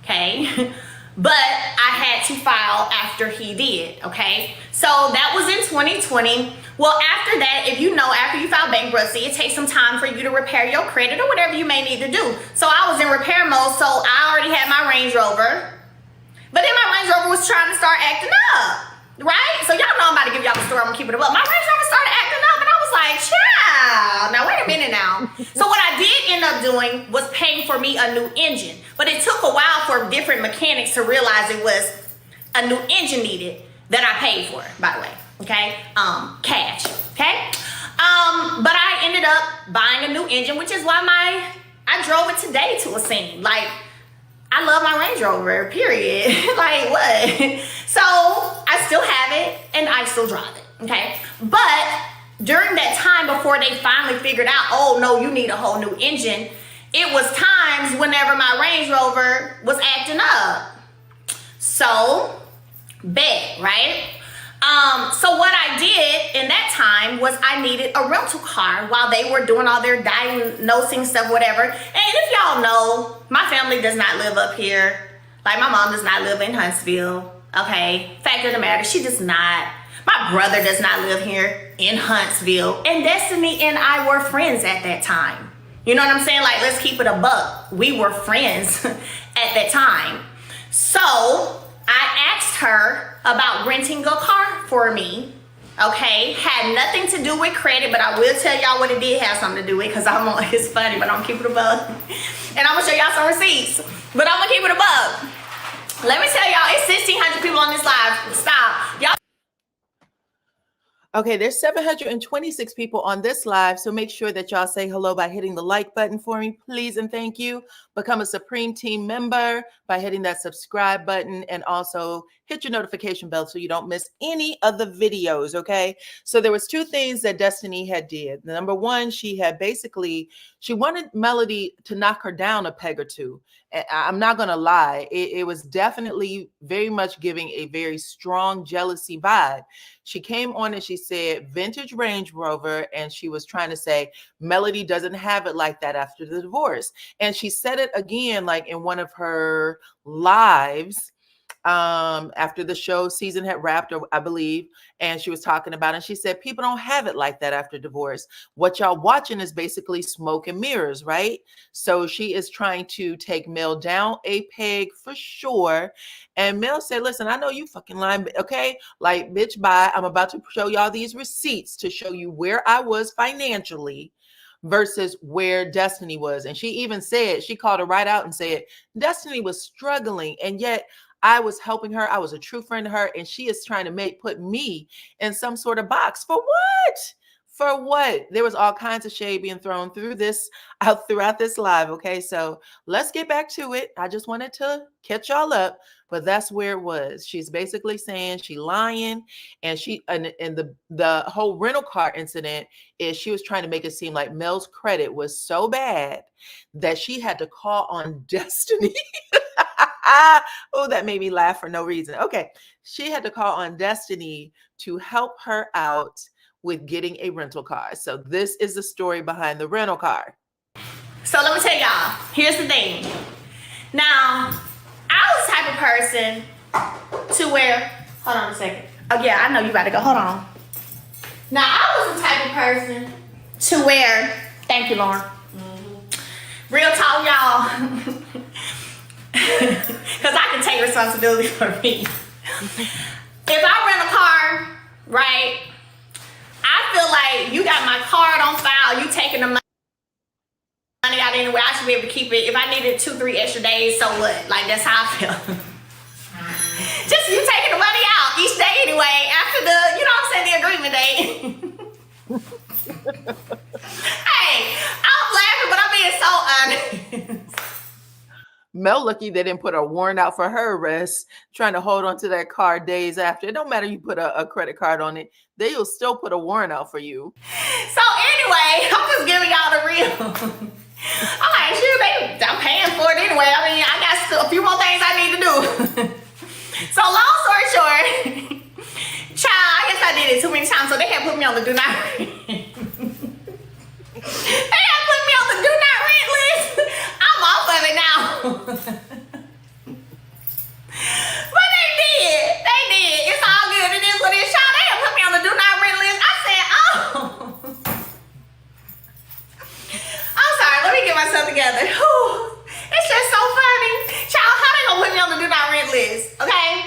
okay? But I had to file after he did, okay? So that was in 2020. Well, after that, if you know, after you file bankruptcy, it takes some time for you to repair your credit or whatever you may need to do. So I was in repair mode, so I already had my Range Rover. But then my Range Rover was trying to start acting up, right? So y'all know I'm about to give y'all the story. I'm gonna keep it up. My Range Rover started acting up, and I was like, child, now wait a minute now. So what I did end up doing was paying for me a new engine. But it took a while for different mechanics to realize it was a new engine needed that I paid for, by the way, okay? Cash, okay? But I ended up buying a new engine, which is why I drove it today to a scene. Like, I love my Range Rover, period. Like, what? So I still have it and I still drive it, okay? But during that time before they finally figured out, oh no, you need a whole new engine, it was times whenever my Range Rover was acting up. So, bet, right? So what I did in that time was I needed a rental car while they were doing all their diagnosing stuff, whatever. And if y'all know, my family does not live up here. Like, my mom does not live in Huntsville, okay? Fact of the matter, she does not. My brother does not live here in Huntsville. And Destiny and I were friends at that time. You know what I'm saying? Like, let's keep it a buck. We were friends at that time. So I asked her about renting a car for me, okay? Had nothing to do with credit, but I will tell y'all what it did have something to do with, because it's funny, but I'm keeping it a buck. And I'm gonna show y'all some receipts, but I'm gonna keep it a buck. Let me tell y'all, it's 1,600 people on this live. Stop. Y'all. Okay, there's 726 people on this live, so make sure that y'all say hello by hitting the like button for me, please, and thank you. Become a Supreme Team member by hitting that subscribe button, and also hit your notification bell so you don't miss any of the videos, okay? So there was two things that Destiny had did. Number one, she wanted Melody to knock her down a peg or two. I'm not going to lie. It was definitely very much giving a very strong jealousy vibe. She came on and she said vintage Range Rover, and she was trying to say Melody doesn't have it like that after the divorce. And she said it again, like in one of her lives after the show season had wrapped, I believe, and she was talking about it, and she said people don't have it like that after divorce. What y'all watching is basically smoke and mirrors, right? So she is trying to take Mel down a peg for sure. And Mel said, listen, I know you fucking lying, okay? Like, bitch, bye. I'm about to show y'all these receipts to show you where I was financially versus where Destiny was. And she even said, she called her right out and said, Destiny was struggling, and yet I was helping her. I was a true friend to her, and she is trying to put me in some sort of box. For what? For what? There was all kinds of shade being thrown throughout this live. Okay, so let's get back to it. I just wanted to catch y'all up, but that's where it was. She's basically saying she lying, and the whole rental car incident is she was trying to make it seem like Mel's credit was so bad that she had to call on Destiny. Oh, that made me laugh for no reason. Okay, she had to call on Destiny to help her out with getting a rental car. So this is the story behind the rental car. So let me tell y'all, here's the thing. Now, I was the type of person to where, hold on a second. Oh yeah, I know you about to go, hold on. Now, I was the type of person to where, thank you, Lauren. Real talk, y'all. Because I can take responsibility for me. If I rent a car, right, I feel like you got my card on file, you taking the money out anyway. anyway. I should be able to keep it. If I needed 2-3 extra days, so what? Like, that's how I feel. Just you taking the money out each day anyway, after the, you know what I'm saying, the agreement date. Hey, I'm laughing, but I'm being so honest. Mel lucky they didn't put a warrant out for her arrest, trying to hold on to that car days after. It don't matter you put a credit card on it, they will still put a warrant out for you. So anyway, I'm just giving y'all the real. I'm like, shoot, I'm paying for it anyway. I mean, I got still a few more things I need to do. So long story short, child, I guess I did it too many times, so they had put me on the do not rent. They had put me on the do not rent list. I'm off of it now. But they did. They did. It's all good. It is what it is. Child, they had put me on the do not rent list. I said, oh. I'm sorry. Let me get myself together. Whew. It's just so funny. Child, how they gonna put me on the do not rent list? Okay?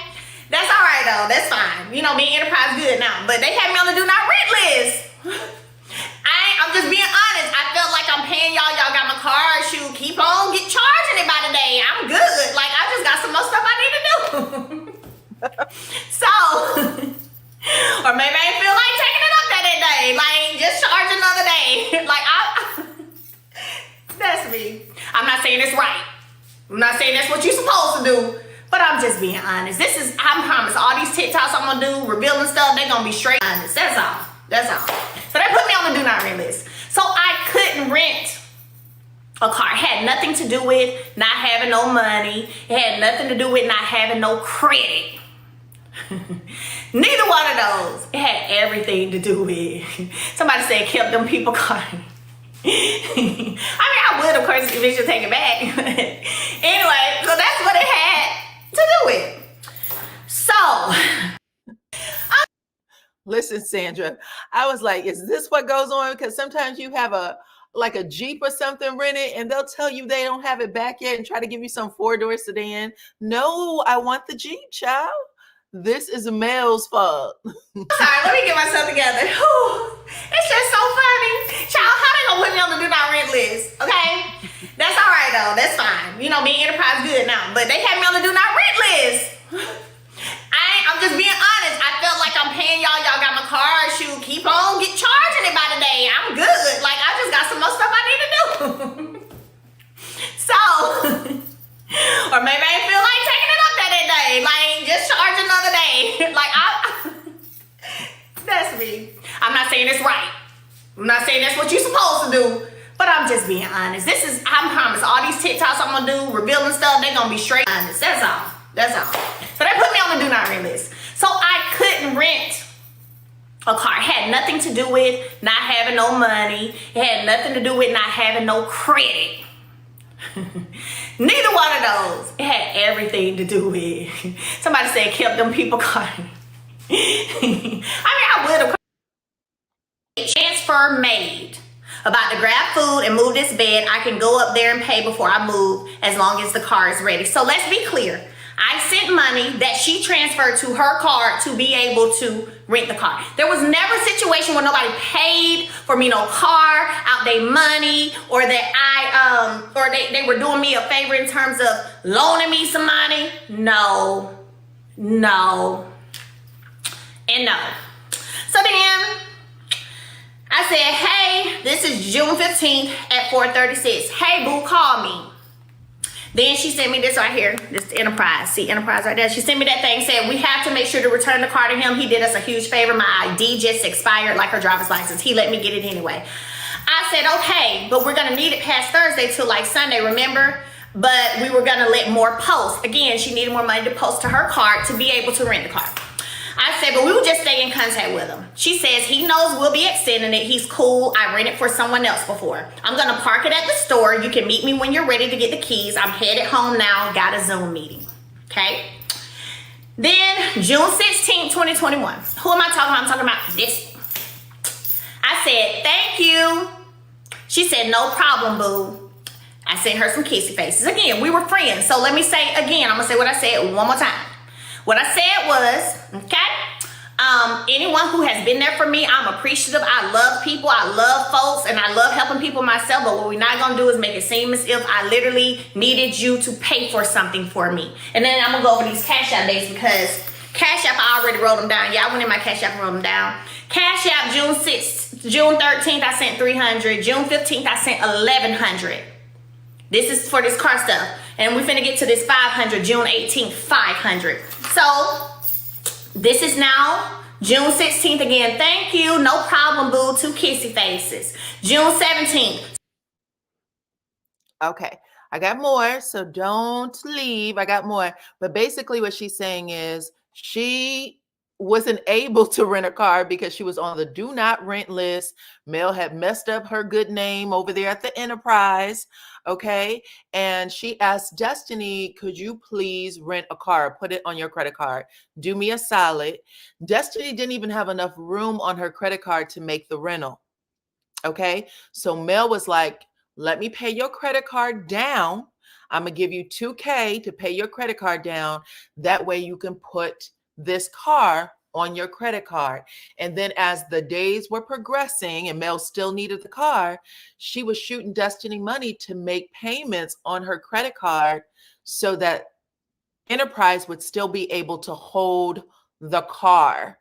That's all right, though. That's fine. You know, me and Enterprise good now. But they had me on the do not rent list. I'm just being honest. I felt like I'm paying y'all. Y'all got my card. Shoot, keep on charging it by the day. I'm good. Like, I just got some more stuff I need to do. So, or maybe I feel like taking it up that day. Like, just charge another day. Like, that's me. I'm not saying it's right. I'm not saying that's what you're supposed to do. But I'm just being honest. I promise, all these TikToks I'm gonna do, revealing stuff, they gonna be straight honest. That's all. That's all. So they put me on the do not rent list. So I couldn't rent a car. It had nothing to do with not having no money. It had nothing to do with not having no credit. Neither one of those. It had everything to do with, somebody said, kept them people calling. I mean, I would, of course, eventually take it back. Anyway, so that's what it had to do with. So, Listen, Sandra, I was like, is this what goes on? Because sometimes you have a Jeep or something rented and they'll tell you they don't have it back yet and try to give you some 4-door sedan. No, I want the Jeep, child. This is Mel's fault. Sorry, let me get myself together. Whew. It's just so funny. Child, how they gonna put me on the do not rent list? Okay? That's all right, though. That's fine. You know, me and Enterprise good now. But they had me on the do not rent list. I'm just being honest. I felt like I'm paying y'all. Y'all got my card. Shoot, keep on charging it by the day. I'm good. Like, I just got some more stuff I need to do. So, or maybe I feel like taking it up that day. Like, just charge another day. Like, that's me. I'm not saying it's right. I'm not saying that's what you're supposed to do. But I'm just being honest. I promise, all these TikToks I'm gonna do, revealing stuff, they're gonna be straight honest. That's all. That's all. So they put me on the do not rent list. So I couldn't rent a car. It had nothing to do with not having no money. It had nothing to do with not having no credit. Neither one of those. It had everything to do with, somebody said, kept them people calling. I mean, I would have. Transfer made. About to grab food and move this bed. I can go up there and pay before I move as long as the car is ready. So let's be clear. I sent money that she transferred to her card to be able to rent the car. There was never a situation where nobody paid for me no car, out their money, or that they were doing me a favor in terms of loaning me some money. No, no, and no. So then I said, hey, this is June 15th at 4:36. Hey, boo, call me. Then she sent me this right here. This Enterprise. See Enterprise right there? She sent me that thing, said, we have to make sure to return the car to him. He did us a huge favor. My ID just expired, like her driver's license. He let me get it anyway. I said, okay, but we're going to need it past Thursday till like Sunday, remember? But we were going to let more post. Again, she needed more money to post to her card to be able to rent the car. I said, but we will just stay in contact with him. She says he knows we'll be extending it. He's cool. I rented for someone else before. I'm going to park it at the store. You can meet me when you're ready to get the keys. I'm headed home now. Got a Zoom meeting. Okay. Then June 16th, 2021. Who am I talking about? I'm talking about this. I said, thank you. She said, no problem, boo. I sent her some kissy faces. Again, we were friends. So let me say again, I'm going to say what I said one more time. What I said was, okay, Anyone who has been there for me, I'm appreciative. I love people, I love folks, and I love helping people myself. But what we're not gonna do is make it seem as if I literally needed you to pay for something for me. And then I'm gonna go over these Cash App dates because Cash App, I already wrote them down. Yeah, I went in my Cash App and wrote them down. Cash App, June 6th, June 13th, I sent $300. June 15th, I sent $1,100. This is for this car stuff. And we finna get to this $500, June 18th, $500. So this is now June 16th again. Thank you. No problem, boo. 2 kissy faces. June 17th. Okay, I got more, so don't leave. I got more. But basically what she's saying is she wasn't able to rent a car because she was on the do not rent list. Mel had messed up her good name over there at the Enterprise. Okay. And she asked Destiny, could you please rent a car? Put it on your credit card. Do me a solid. Destiny didn't even have enough room on her credit card to make the rental. Okay. So Mel was like, let me pay your credit card down. I'm going to give you $2,000 to pay your credit card down. That way you can put this car on your credit card. And then as the days were progressing and Mel still needed the car, she was shooting Destiny money to make payments on her credit card so that Enterprise would still be able to hold the car.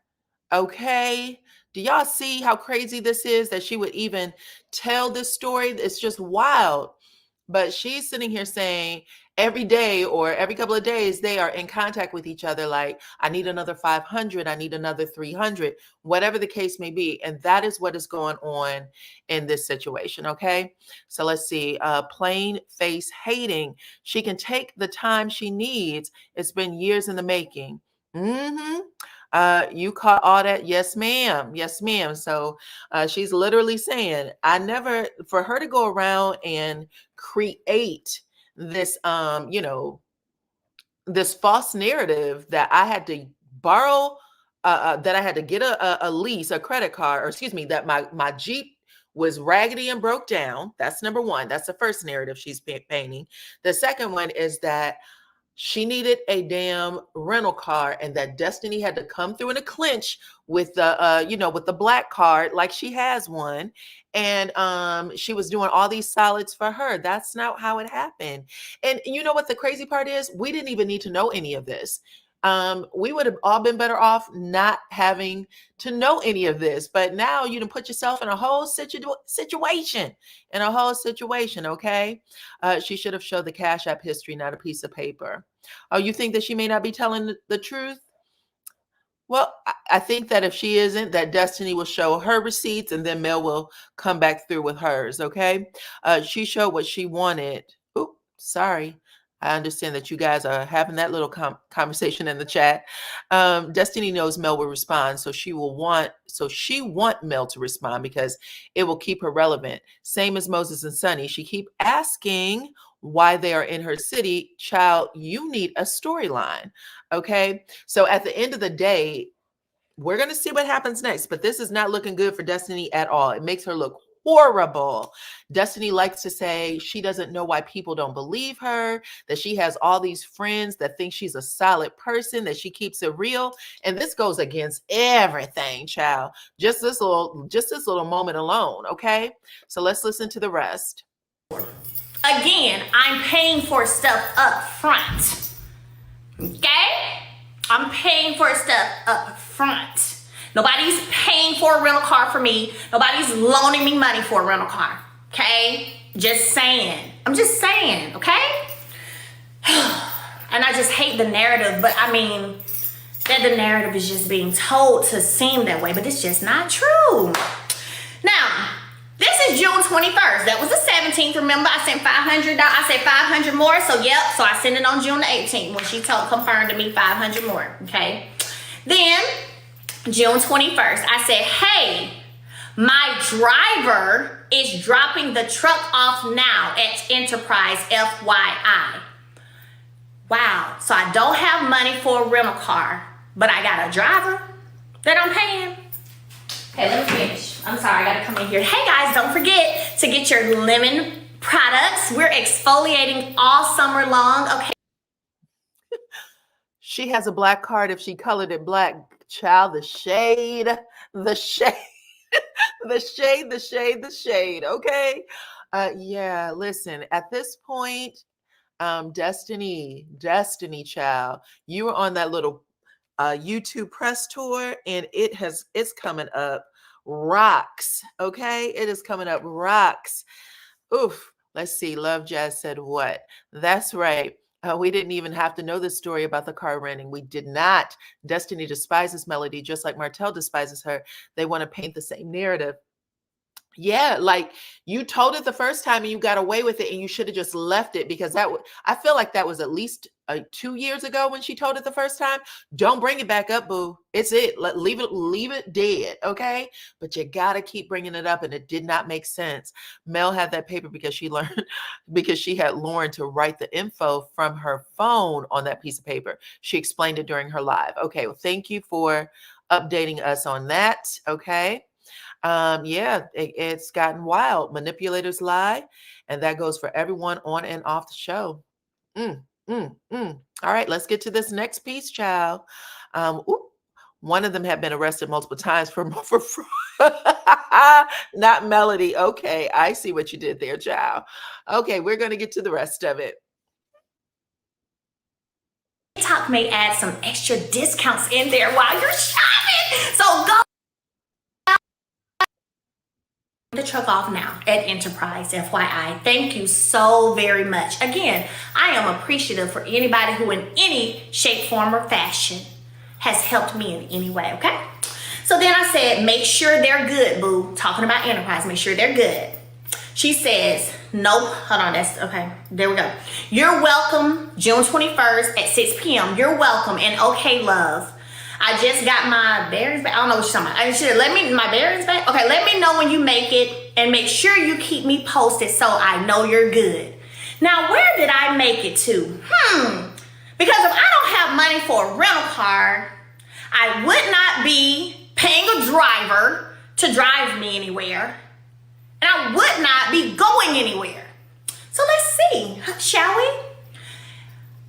Okay. Do y'all see how crazy this is that she would even tell this story? It's just wild. But she's sitting here saying every day or every couple of days, they are in contact with each other. Like, I need another 500. I need another 300, whatever the case may be. And that is what is going on in this situation. Okay. So let's see. Plain face hating. She can take the time she needs. It's been years in the making. You caught all that? Yes, ma'am. Yes, ma'am. So she's literally saying, for her to go around and create this, this false narrative that I had to borrow, that I had to get a lease, a credit card, or excuse me, that my Jeep was raggedy and broke down. That's number one. That's the first narrative she's painting. The second one is that she needed a damn rental car and that Destiny had to come through in a clinch with the, with the black card, like she has one. And she was doing all these solids for her. That's not how it happened. And you know what the crazy part is? We didn't even need to know any of this. We would have all been better off not having to know any of this. But now you can put yourself in a whole situation, okay? She should have showed the Cash App history, not a piece of paper. Oh, you think that she may not be telling the truth? Well, I think that if she isn't, that Destiny will show her receipts and then Mel will come back through with hers, okay? She showed what she wanted. Oops, sorry. I understand that you guys are having that little conversation in the chat. Destiny knows Mel will respond, so she want Mel to respond because it will keep her relevant. Same as Moses and Sunny. She keep asking why they are in her city. Child, you need a storyline. Okay. So at the end of the day, we're going to see what happens next, but this is not looking good for Destiny at all. It makes her look horrible. Destiny likes to say she doesn't know why people don't believe her, that she has all these friends that think she's a solid person, that she keeps it real. And this goes against everything, child. Just this little moment alone. Okay. So let's listen to the rest. Again, I'm paying for stuff up front. Okay? I'm paying for stuff up front. Nobody's paying for a rental car for me. Nobody's loaning me money for a rental car. Okay? Just saying. I'm just saying, okay? And I just hate the narrative, but I mean, that the narrative is just being told to seem that way, but it's just not true. Now, this is June 21st. That was the 17th. Remember, I sent $500. I said 500 more. So, yep. So, I sent it on June the 18th when she confirmed to me 500 more. Okay. Then, June 21st, I said, hey, my driver is dropping the truck off now at Enterprise, FYI. Wow. So, I don't have money for a rental car, but I got a driver that I'm paying. Okay, let me finish. I'm sorry, I gotta come in here. Hey guys, don't forget to get your lemon products. We're exfoliating all summer long, okay? She has a black card. If she colored it black, Child, the shade, the shade, the shade, the shade, the shade. Okay. Yeah, listen, at this point, Destiny, child, you were on that little YouTube press tour, and it's coming up rocks. Okay. It is coming up rocks. Oof. Let's see. Love Jazz said what? That's right. We didn't even have to know the story about the car renting. We did not. Destiny despises Melody just like Martell despises her. They want to paint the same narrative. Yeah, like you told it the first time and you got away with it, and you should have just left it, because I feel like that was at least 2 years ago when she told it the first time. Don't bring it back up, boo. It's it. Leave it dead, okay? But you got to keep bringing it up, and it did not make sense. Mel had that paper because she learned because she had Lauren to write the info from her phone on that piece of paper. She explained it during her live. Okay, well, thank you for updating us on that. Okay. Yeah, it's gotten wild. Manipulators lie, and that goes for everyone on and off the show. All right, let's get to this next piece, child. One of them had been arrested multiple times for not Melody. Okay, I see what you did there, child. Okay, we're going to get to the rest of it. TikTok may add some extra discounts in there while you're shopping. So go the truck off now at Enterprise, FYI. Thank you so very much. Again, I am appreciative for anybody who in any shape, form, or fashion has helped me in any way, okay? So then I said, make sure they're good, boo. Talking about Enterprise, make sure they're good. She says, nope, hold on, that's, okay, there we go. You're welcome, June 21st at 6 p.m. You're welcome, and okay, love. I just got my bearings back. I don't know what you're talking about. I should let me my bearings back. Okay, let me know when you make it, and make sure you keep me posted so I know you're good. Now, where did I make it to? Because if I don't have money for a rental car, I would not be paying a driver to drive me anywhere, and I would not be going anywhere. So let's see, shall we?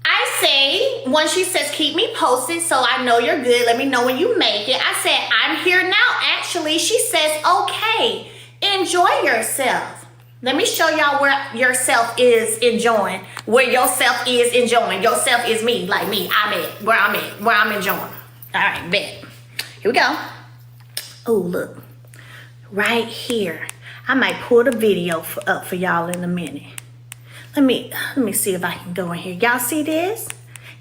I say, when she says, keep me posted so I know you're good, let me know when you make it. I said, I'm here now. Actually, she says, okay, enjoy yourself. Let me show y'all where yourself is enjoying. Where yourself is enjoying. Yourself is me, like me. Where I'm enjoying. All right, bet. Here we go. Oh, look. Right here. I might pull the video up for y'all in a minute. Let me see if I can go in here. Y'all see this?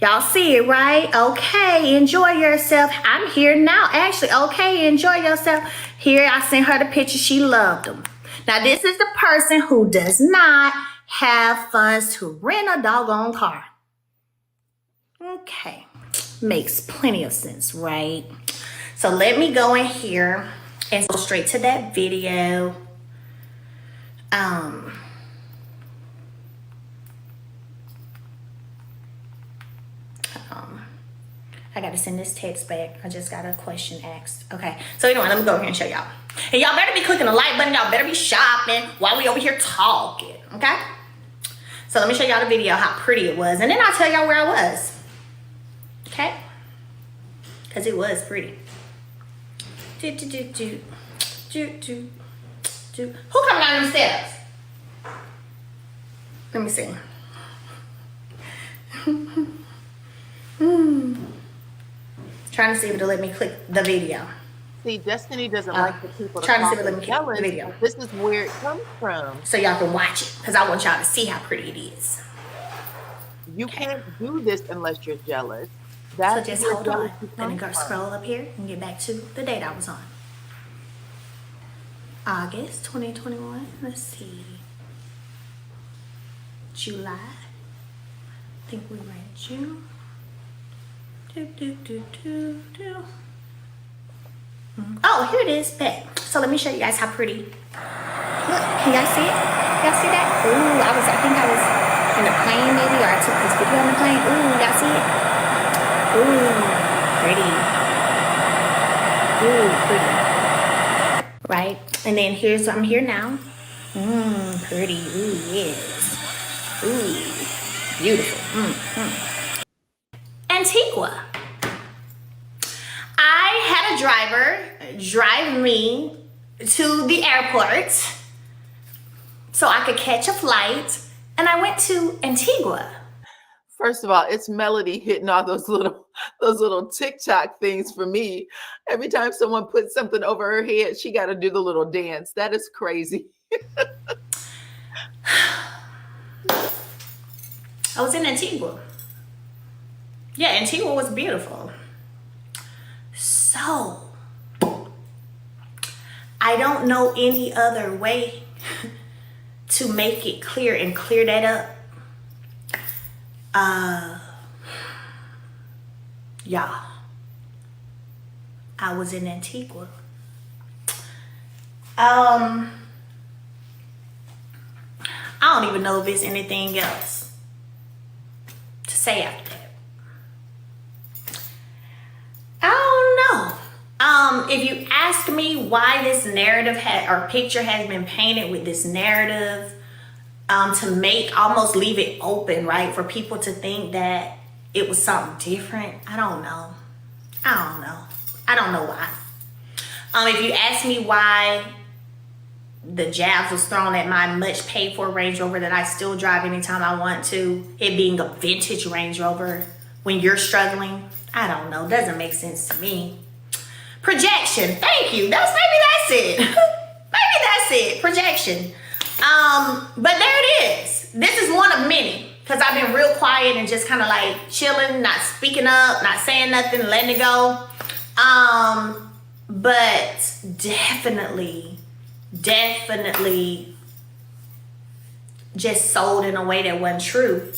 Y'all see it, right? Okay, enjoy yourself. I'm here now. Actually, okay, enjoy yourself. Here, I sent her the picture. She loved them. Now, this is the person who does not have funds to rent a doggone car. Okay, makes plenty of sense, right? So let me go in here and go straight to that video. I gotta send this text back. I just got a question asked. Okay, so anyway, let me go here and show y'all. And y'all better be clicking the like button. Y'all better be shopping while we over here talking, okay? So let me show y'all the video, how pretty it was. And then I'll tell y'all where I was, okay? Because it was pretty. Who coming down them steps? Let me see. Trying to see if it'll let me click the video. See, Destiny doesn't like the people to trying to see if call it'll let me click the video. This is where it comes from. So y'all can watch it, because I want y'all to see how pretty it is. You can't do this unless you're jealous. So just hold on. Let me go scroll up here and get back to the date I was on. August 2021. Let's see. July. I think we were in June. Oh, here it is. Bet. So let me show you guys how pretty. Look, can y'all see it? Y'all see that? Ooh, I think I was in a plane maybe, or I took this video on the plane. Ooh, y'all see it? Ooh, pretty. Ooh, pretty. Right? And then I'm here now. Pretty. Ooh, yes. Ooh, beautiful. Antigua. I drive me to the airport so I could catch a flight, and I went to Antigua. First of all, it's Melody hitting all those little TikTok things for me. Every time someone puts something over her head, she got to do the little dance. That is crazy. I was in Antigua. Yeah, Antigua was beautiful. So, I don't know any other way to make it clear and clear that up. Yeah, I was in Antigua. I don't even know if there's anything else to say after that. I don't know. If you ask me why this narrative or picture has been painted with this narrative, to make, almost leave it open, right, for people to think that it was something different. I don't know. I don't know why. If you ask me why the jabs was thrown at my much paid for Range Rover that I still drive anytime I want to, it being a vintage Range Rover when you're struggling, I don't know. Doesn't make sense to me. Projection. Thank you. Maybe that's it. Maybe that's it. Projection. But there it is. This is one of many, because I've been real quiet and just kind of like chilling, not speaking up, not saying nothing, letting it go. But definitely just sold in a way that wasn't true.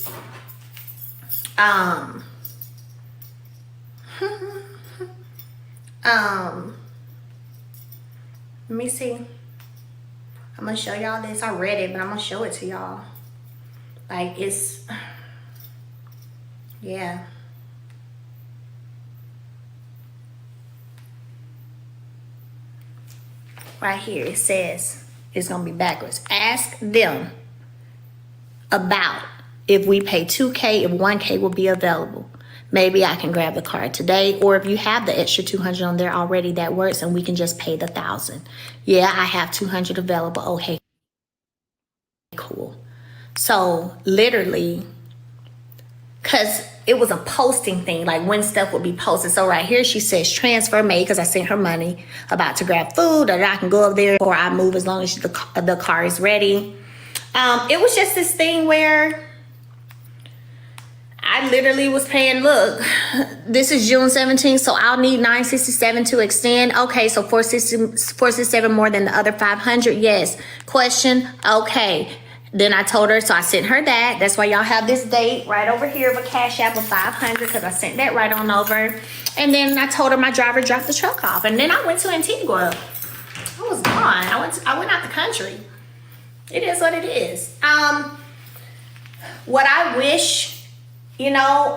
Let me see. I'm gonna show y'all this. I read it, but I'm gonna show it to y'all. Like, it's, yeah. Right here, it says, it's gonna be backwards. Ask them about if we pay $2K, if $1K will be available. Maybe I can grab the card today, or if you have the extra $200 on there already, that works, and we can just pay the $1,000. Yeah, I have $200 available. Okay, cool. So literally, because it was a posting thing, like when stuff would be posted. So right here, she says transfer made, because I sent her money, about to grab food, or I can go up there before I move as long as the car is ready. It was just this thing where I literally was paying, look, this is June 17th, so I'll need $967 to extend. Okay, so $467 more than the other $500. Yes. Question. Okay. Then I told her, so I sent her that. That's why y'all have this date right over here of a Cash App of $500, because I sent that right on over. And then I told her my driver dropped the truck off. And then I went to Antigua. I was gone. I went out the country. It is what it is. What I wish, you know,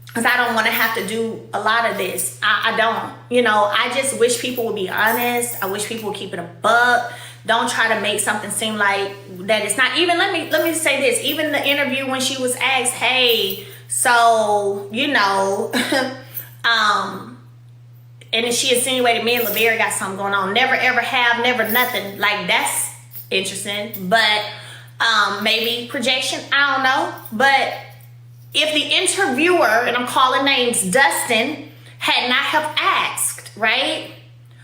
because I don't want to have to do a lot of this. I don't. You know, I just wish people would be honest. I wish people would keep it a buck. Don't try to make something seem like that it's not. Even let me say this. Even the interview when she was asked, hey, so, you know, and then she insinuated me and LaVera got something going on. Never ever have, never nothing. Like, that's interesting. But maybe projection, I don't know. But if the interviewer, and I'm calling names, Dustin, had not have asked, right?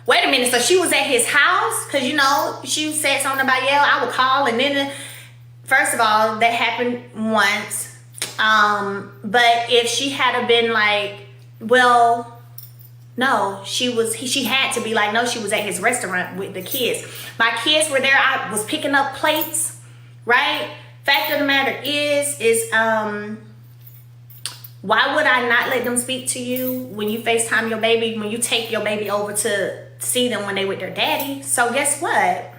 Wait a minute, so she was at his house? Because, you know, she said something about, yeah, I would call. And then, first of all, that happened once. But if she had been like, well, no, she had to be like, no, she was at his restaurant with the kids. My kids were there. I was picking up plates, right? Fact of the matter is why would I not let them speak to you when you FaceTime your baby, when you take your baby over to see them when they with their daddy? So guess what?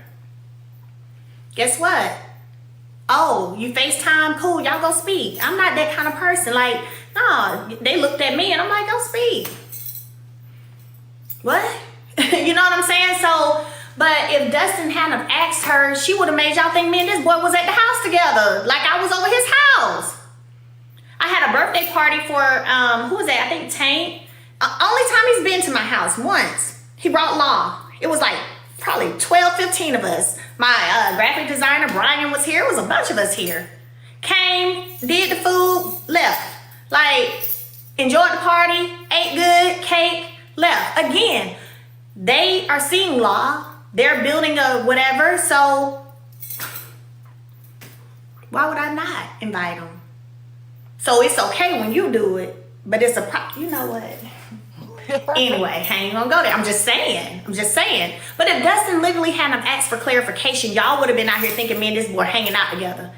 Guess what? Oh, you FaceTime? Cool, y'all go speak. I'm not that kind of person. Like, no, they looked at me and I'm like, go speak. What? You know what I'm saying? So, but if Dustin hadn't asked her, she would have made y'all think me and this boy was at the house together. Like I was over his house. I had a birthday party for, who was that? I think Tank. Only time he's been to my house once. He brought law. It was like probably 12, 15 of us. My graphic designer, Brian, was here. It was a bunch of us here. Came, did the food, left. Like, enjoyed the party, ate good, cake, left. Again, they are seeing law. They're building a whatever, so why would I not invite them? So it's okay when you do it, but it's you know what? Anyway, I ain't gonna go there. I'm just saying. But if Dustin literally hadn't asked for clarification, y'all would have been out here thinking me and this boy hanging out together.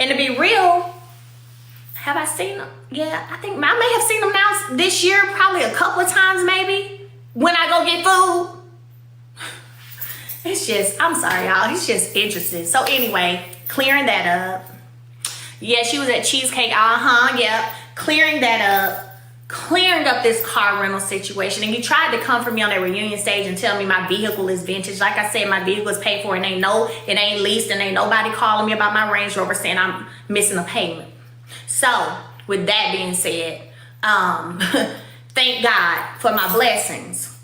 And to be real, have I seen him? Yeah, I think I may have seen him now this year, probably a couple of times maybe, when I go get food. It's just, I'm sorry, y'all. He's just interested. So anyway, clearing that up. Yeah, she was at Cheesecake. Yep. Clearing that up. Clearing up this car rental situation. And you tried to come for me on that reunion stage and tell me my vehicle is vintage. Like I said, my vehicle is paid for and it ain't leased, and ain't nobody calling me about my Range Rover saying I'm missing a payment. So with that being said, thank God for my blessings.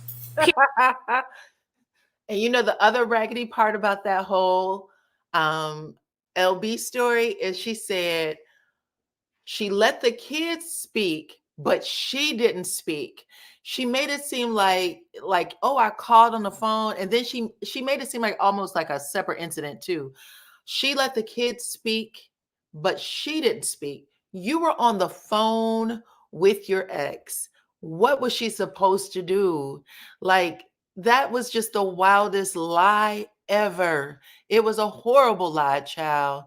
And you know, the other raggedy part about that whole LB story is she said she let the kids speak, but she didn't speak. She made it seem like, oh, I called on the phone. And then she made it seem like almost like a separate incident too. She let the kids speak, but she didn't speak. You were on the phone with your ex. What was she supposed to do? Like, that was just the wildest lie ever. It was a horrible lie, child.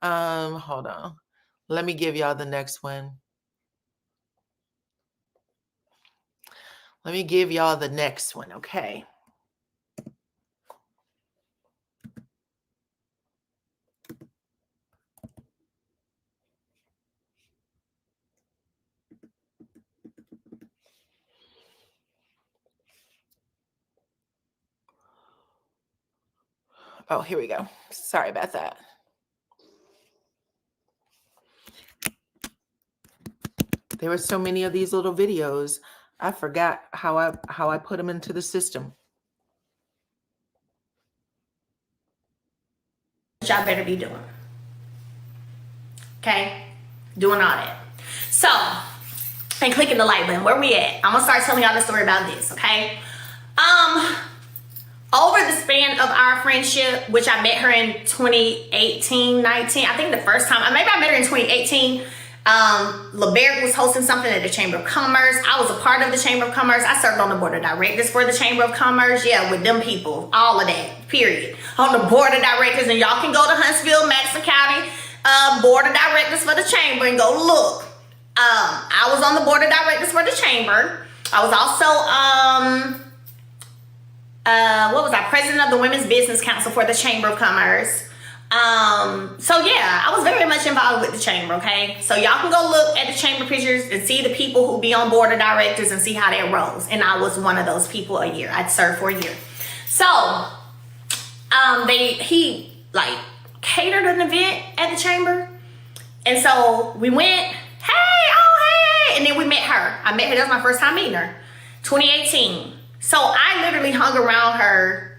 Hold on. Let me give y'all the next one. Let me give y'all the next one, okay? Oh, here we go. Sorry about that. There were so many of these little videos. I forgot how I put them into the system. Y'all better be doing. Okay? Doing all that. So, and clicking the like button. Where we at? I'm gonna start telling y'all the story about this, okay? Over the span of our friendship, which I met her in 2018, 19, I think the first time, maybe I met her in 2018. LeBert was hosting something at the Chamber of Commerce. I was a part of the Chamber of Commerce. I served on the board of directors for the Chamber of Commerce. Yeah, with them people, all of that, period. On the board of directors, and y'all can go to Huntsville, Madison County, board of directors for the Chamber and go look. I was on the board of directors for the Chamber. I was also, president of the Women's Business Council for the Chamber of Commerce. So yeah, I was very much involved with the Chamber, okay? So y'all can go look at the Chamber pictures and see the people who be on board of directors and see how that rolls. And I was one of those people a year. I'd served for a year. So, he like catered an event at the Chamber. And so we went, hey, and then we met her. I met her, that was my first time meeting her, 2018. So I literally hung around her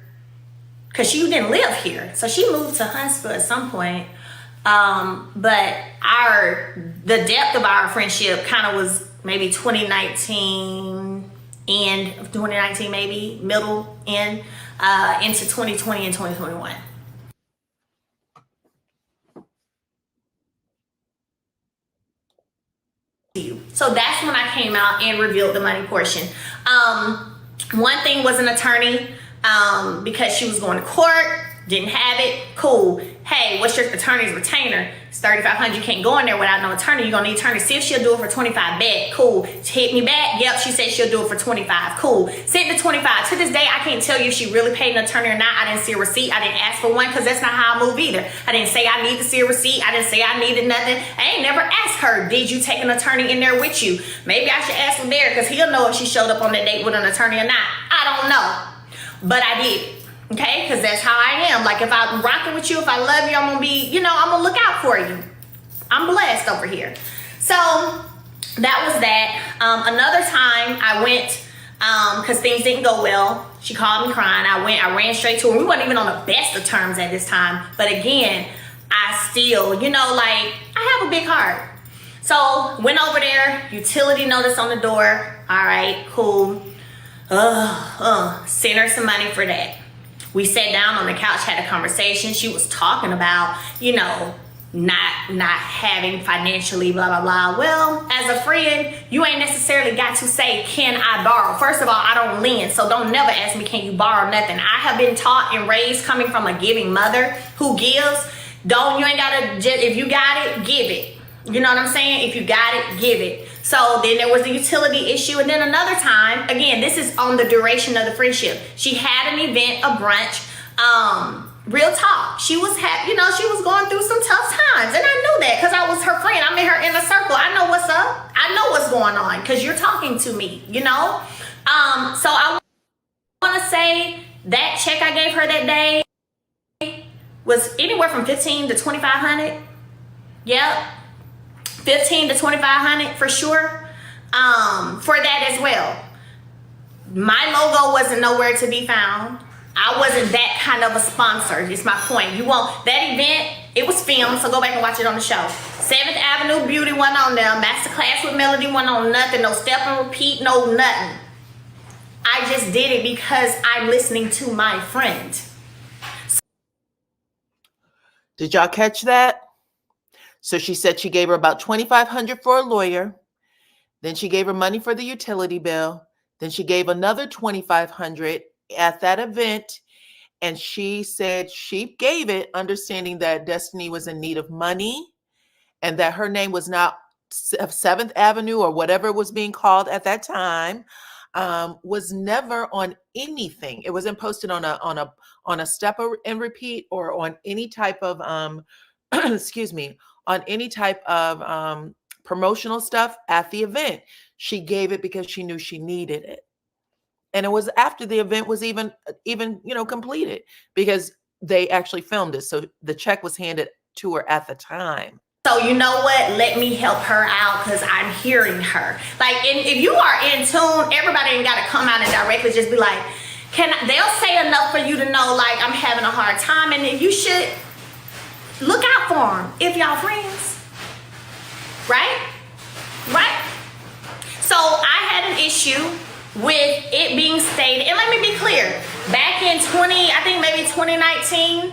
because she didn't live here. So she moved to Huntsville at some point. But the depth of our friendship kind of was maybe 2019, end of 2019, maybe middle end, into 2020 and 2021. So that's when I came out and revealed the money portion. One thing was an attorney, because she was going to court, didn't have it, cool. Hey, what's your attorney's retainer? It's $3,500. You can't go in there without no attorney. You're gonna need attorney. See if she'll do it for 25. Bet, cool. Hit me back. Yep, she said she'll do it for 25. Cool. Sent the 25. To this day, I can't tell you if she really paid an attorney or not. I didn't see a receipt. I didn't ask for one because that's not how I move either. I didn't say I need to see a receipt. I didn't say I needed nothing. I ain't never asked her, did you take an attorney in there with you? Maybe I should ask him there because he'll know if she showed up on that date with an attorney or not. I don't know. But I did. Okay, because that's how I am. Like, if I'm rocking with you, if I love you, I'm gonna be, I'm gonna look out for you. I'm blessed over here. So that was that. Another time I went, because things didn't go well, She called me crying. I ran straight to her. We weren't even on the best of terms at this time. But again, I still, you know, like, I have a big heart. So went over there, utility notice on the door. All right, cool. Sent her some money for that. We sat down on the couch, had a conversation. She was talking about, you know, not having financially, blah, blah, blah. Well, as a friend, you ain't necessarily got to say, can I borrow? First of all, I don't lend, so don't never ask me, can you borrow nothing? I have been taught and raised coming from a giving mother who gives. You ain't gotta, if you got it, give it. You know what I'm saying? If you got it, give it. So then there was a utility issue. And then another time, again, this is on the duration of the friendship. She had an event, a brunch. Real talk. She was she was going through some tough times. And I knew that because I was her friend. I'm in her inner circle. I know what's up. I know what's going on because you're talking to me, you know? So I want to say that check I gave her that day was anywhere from $1,500 to $2,500. Yep. $1,500 to $2,500 for sure. For that as well. My logo wasn't nowhere to be found. I wasn't that kind of a sponsor. Is my point. You won't. That event, it was filmed, so go back and watch it on the show. 7th Avenue Beauty went on there. Masterclass with Melody went on nothing. No step and repeat, no nothing. I just did it because I'm listening to my friend. Did y'all catch that? So she said she gave her about $2,500 for a lawyer. Then she gave her money for the utility bill. Then she gave another $2,500 at that event. And she said she gave it understanding that Destiny was in need of money and that her name was not 7th Avenue or whatever it was being called at that time, was never on anything. It wasn't posted on a step and repeat or on any type of, excuse me, on any type of promotional stuff at the event. She gave it because she knew she needed it. And it was after the event was even completed because they actually filmed it. So the check was handed to her at the time. So you know what? Let me help her out because I'm hearing her. Like, if you are in tune, everybody ain't got to come out and directly just be like, they'll say enough for you to know, like, I'm having a hard time. And then you should look out for them if y'all friends. Right? Right? So I had an issue with it being stated, and let me be clear, back in 2019,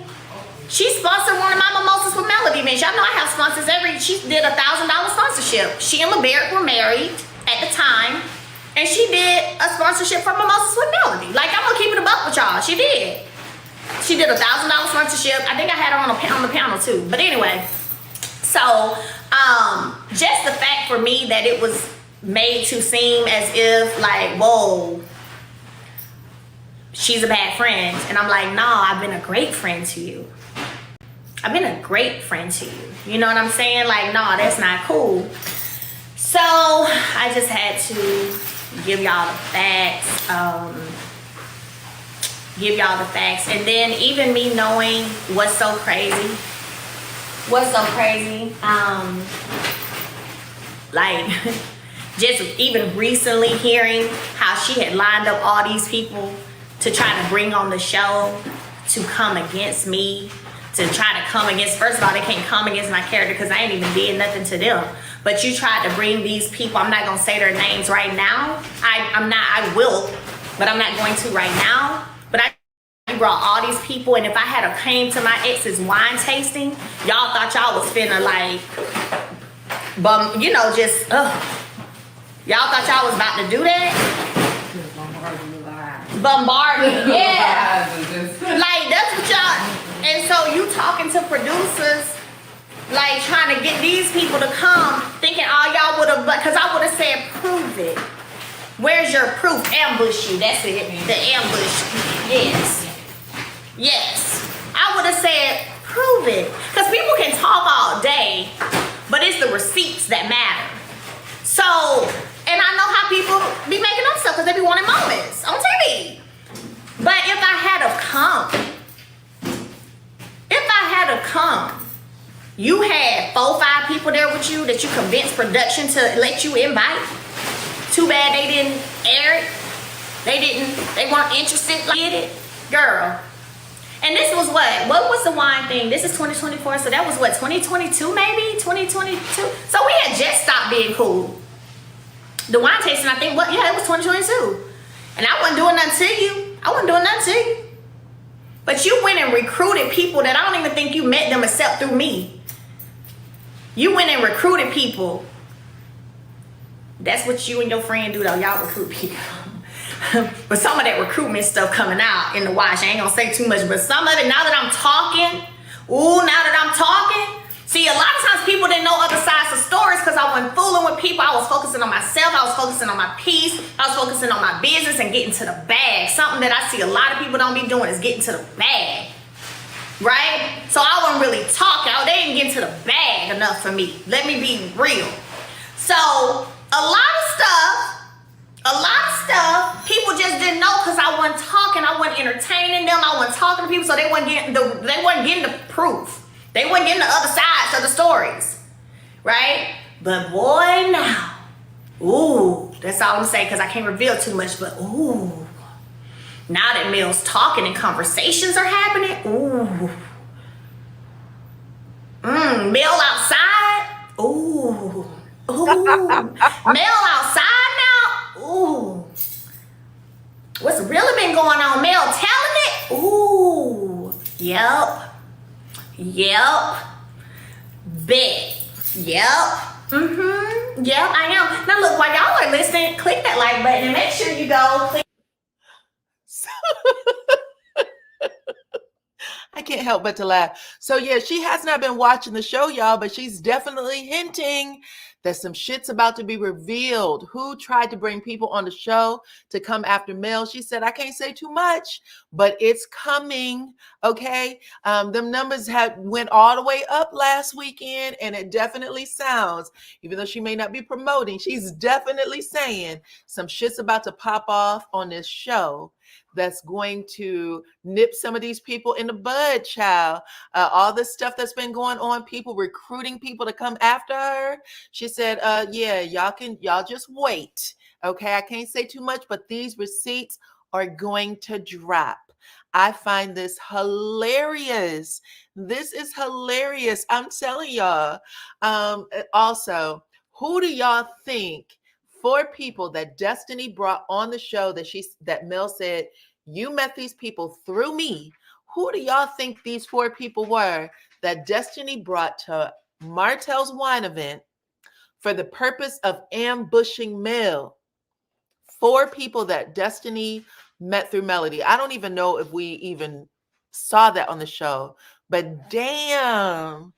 she sponsored one of my mimosas with Melody events. Y'all know I have sponsors she did $1,000 sponsorship. She and LeBert were married at the time, and she did a sponsorship for mimosas with Melody. Like, I'm gonna keep it a buck with y'all. She did $1,000 sponsorship. I think I had her on the panel too. But anyway, so just the fact for me that it was made to seem as if like, whoa, she's a bad friend. And I'm like, nah, I've been a great friend to you. I've been a great friend to you. You know what I'm saying? Like, nah, that's not cool. So I just had to give y'all the facts. And then even me knowing what's so crazy. Like, just even recently hearing how she had lined up all these people to try to bring on the show to come against me, to try to come against, first of all, they can't come against my character because I ain't even did nothing to them. But you tried to bring these people, I'm not gonna say their names right now. I will, but I'm not going to right now. But I brought all these people, and if I had came to my ex's wine tasting, y'all thought y'all was finna like, y'all thought y'all was about to do that? Bombardment, yeah. Like, that's what y'all, and so you talking to producers, like trying to get these people to come, thinking all y'all would have, because I would have said, prove it. Where's your proof? Ambush you, that's it, the ambush, yes. I would have said, prove it. Because people can talk all day, but it's the receipts that matter. So, and I know how people be making up stuff because they be wanting moments on TV. But if I had come, you had 4-5 people there with you that you convinced production to let you invite. Too bad they didn't air it. They weren't interested. Like, get it, girl. And this was what was the wine thing? This is 2024, so that was what, 2022 maybe? 2022. So we had just stopped being cool. The wine tasting, I think, it was 2022. And I wasn't doing nothing to you. I wasn't doing nothing to you. But you went and recruited people that I don't even think you met them except through me. You went and recruited people. That's what you and your friend do though. Y'all recruit people. But some of that recruitment stuff coming out in the wash, I ain't gonna say too much, but some of it, now that I'm talking, see, a lot of times people didn't know other sides of stories because I wasn't fooling with people. I was focusing on myself. I was focusing on my peace. I was focusing on my business and getting to the bag. Something that I see a lot of people don't be doing is getting to the bag, right? So I wasn't really talking. They didn't get to the bag enough for me. Let me be real. So a lot of stuff, people just didn't know because I wasn't talking. I wasn't entertaining them. I wasn't talking to people, so they wasn't getting the proof. They wasn't getting the other sides of the stories, right? But boy, now, ooh, that's all I'm saying because I can't reveal too much. But ooh, now that Mel's talking and conversations are happening, ooh, Mel outside, ooh, Mel outside now, ooh. What's really been going on? Mel telling it? Ooh. Yep. Bet. Yep. Yep, I am. Now look, while y'all are listening, click that like button and make sure you go click. I can't help but to laugh. So yeah, she has not been watching the show, y'all, but she's definitely hinting that some shit's about to be revealed. Who tried to bring people on the show to come after Mel? She said, I can't say too much, but it's coming, okay? Them numbers went all the way up last weekend, and it definitely sounds, even though she may not be promoting, she's definitely saying some shit's about to pop off on this show that's going to nip some of these people in the bud, child. All this stuff that's been going on, people recruiting people to come after her. She said, yeah, y'all just wait. Okay, I can't say too much, but these receipts are going to drop. I find this hilarious. This is hilarious. I'm telling y'all. Also, who do y'all think 4 people that Destiny brought on the show that Mel said, you met these people through me? Who do y'all think these 4 people were that Destiny brought to Martell's wine event for the purpose of ambushing Mel? 4 people that Destiny met through Melody. I don't even know if we even saw that on the show, but damn.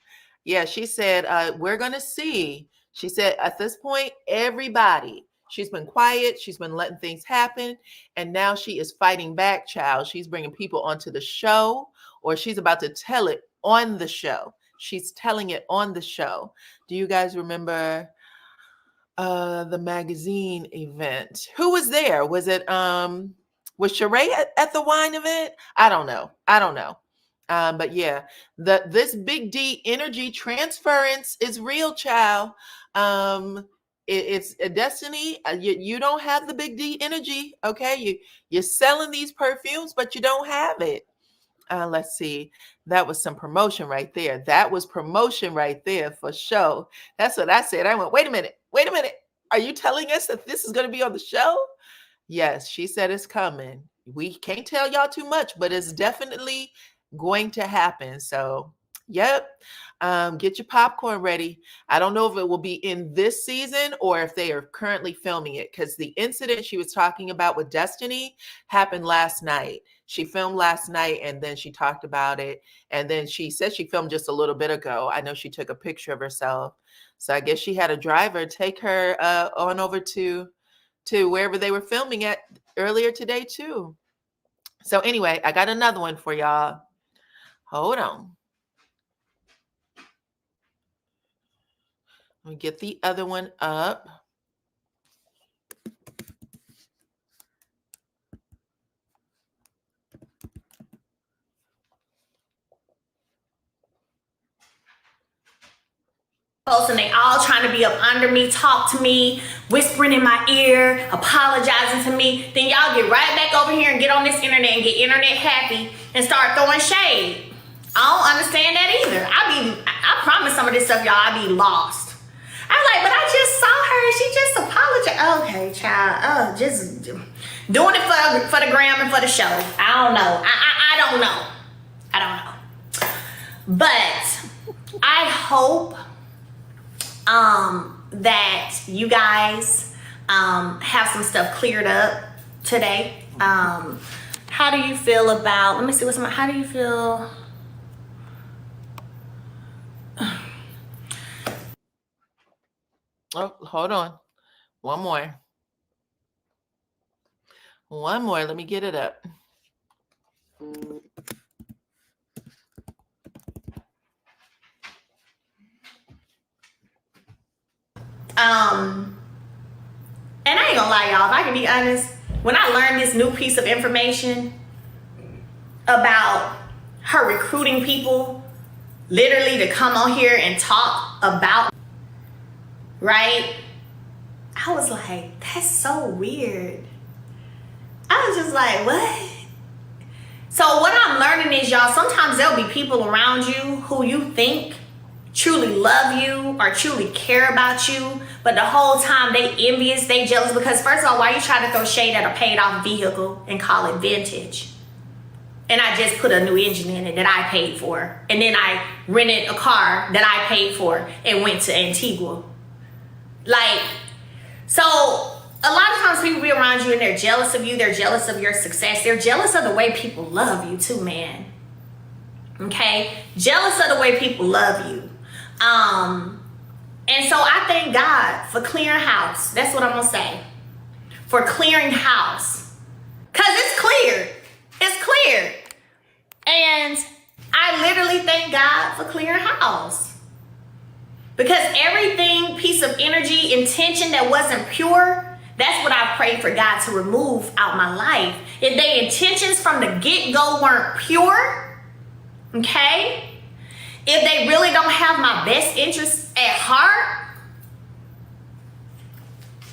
Yeah, she said, we're going to see. She said, at this point, everybody, she's been quiet. She's been letting things happen. And now she is fighting back, child. She's bringing people onto the show, or she's about to tell it on the show. She's telling it on the show. Do you guys remember the magazine event? Who was there? Was it, was Sheree at the wine event? I don't know. But yeah, this big D energy transference is real, child. It's a Destiny. You don't have the big D energy, okay? You're selling these perfumes, but you don't have it. Let's see. That was some promotion right there. That was promotion right there for sure. That's what I said. I went, wait a minute. Are you telling us that this is going to be on the show? Yes, she said it's coming. We can't tell y'all too much, but it's definitely going to happen. So, yep. Get your popcorn ready. I don't know if it will be in this season or if they are currently filming it, because the incident she was talking about with Destiny happened last night. She filmed last night and then she talked about it. And then she said she filmed just a little bit ago. I know she took a picture of herself. So I guess she had a driver take her on over to wherever they were filming at earlier today too. So anyway, I got another one for y'all. Hold on. Let me get the other one up. and they all trying to be up under me, talk to me, whispering in my ear, apologizing to me. Then y'all get right back over here and get on this internet and get internet happy and start throwing shade. I don't understand that either. I promise some of this stuff, y'all, I be lost. I'm like, but I just saw her. She just apologized. Okay, child. Oh, just doing it for the gram and for the show. I don't know. I don't know. I don't know. But I hope that you guys have some stuff cleared up today. How do you feel about, let me see what's my, how do you feel? Oh, hold on. One more. One more. Let me get it up. And I ain't gonna lie, y'all, if I can be honest, when I learned this new piece of information about her recruiting people literally to come on here and talk about, right? I was like, that's so weird. I was just like, what? So what I'm learning is, y'all, sometimes there'll be people around you who you think truly love you or truly care about you, but the whole time they envious, they jealous, because first of all, why you try to throw shade at a paid off vehicle and call it vintage? And I just put a new engine in it that I paid for. And then I rented a car that I paid for and went to Antigua. Like, so a lot of times people be around you and they're jealous of you. They're jealous of your success. They're jealous of the way people love you too, man. Okay? Jealous of the way people love you. And so I thank God for clearing house. That's what I'm going to say. For clearing house. Because it's clear. It's clear. And I literally thank God for clearing house. Because everything, piece of energy, intention that wasn't pure, that's what I prayed for God to remove out my life. If their intentions from the get-go weren't pure, okay? If they really don't have my best interests at heart,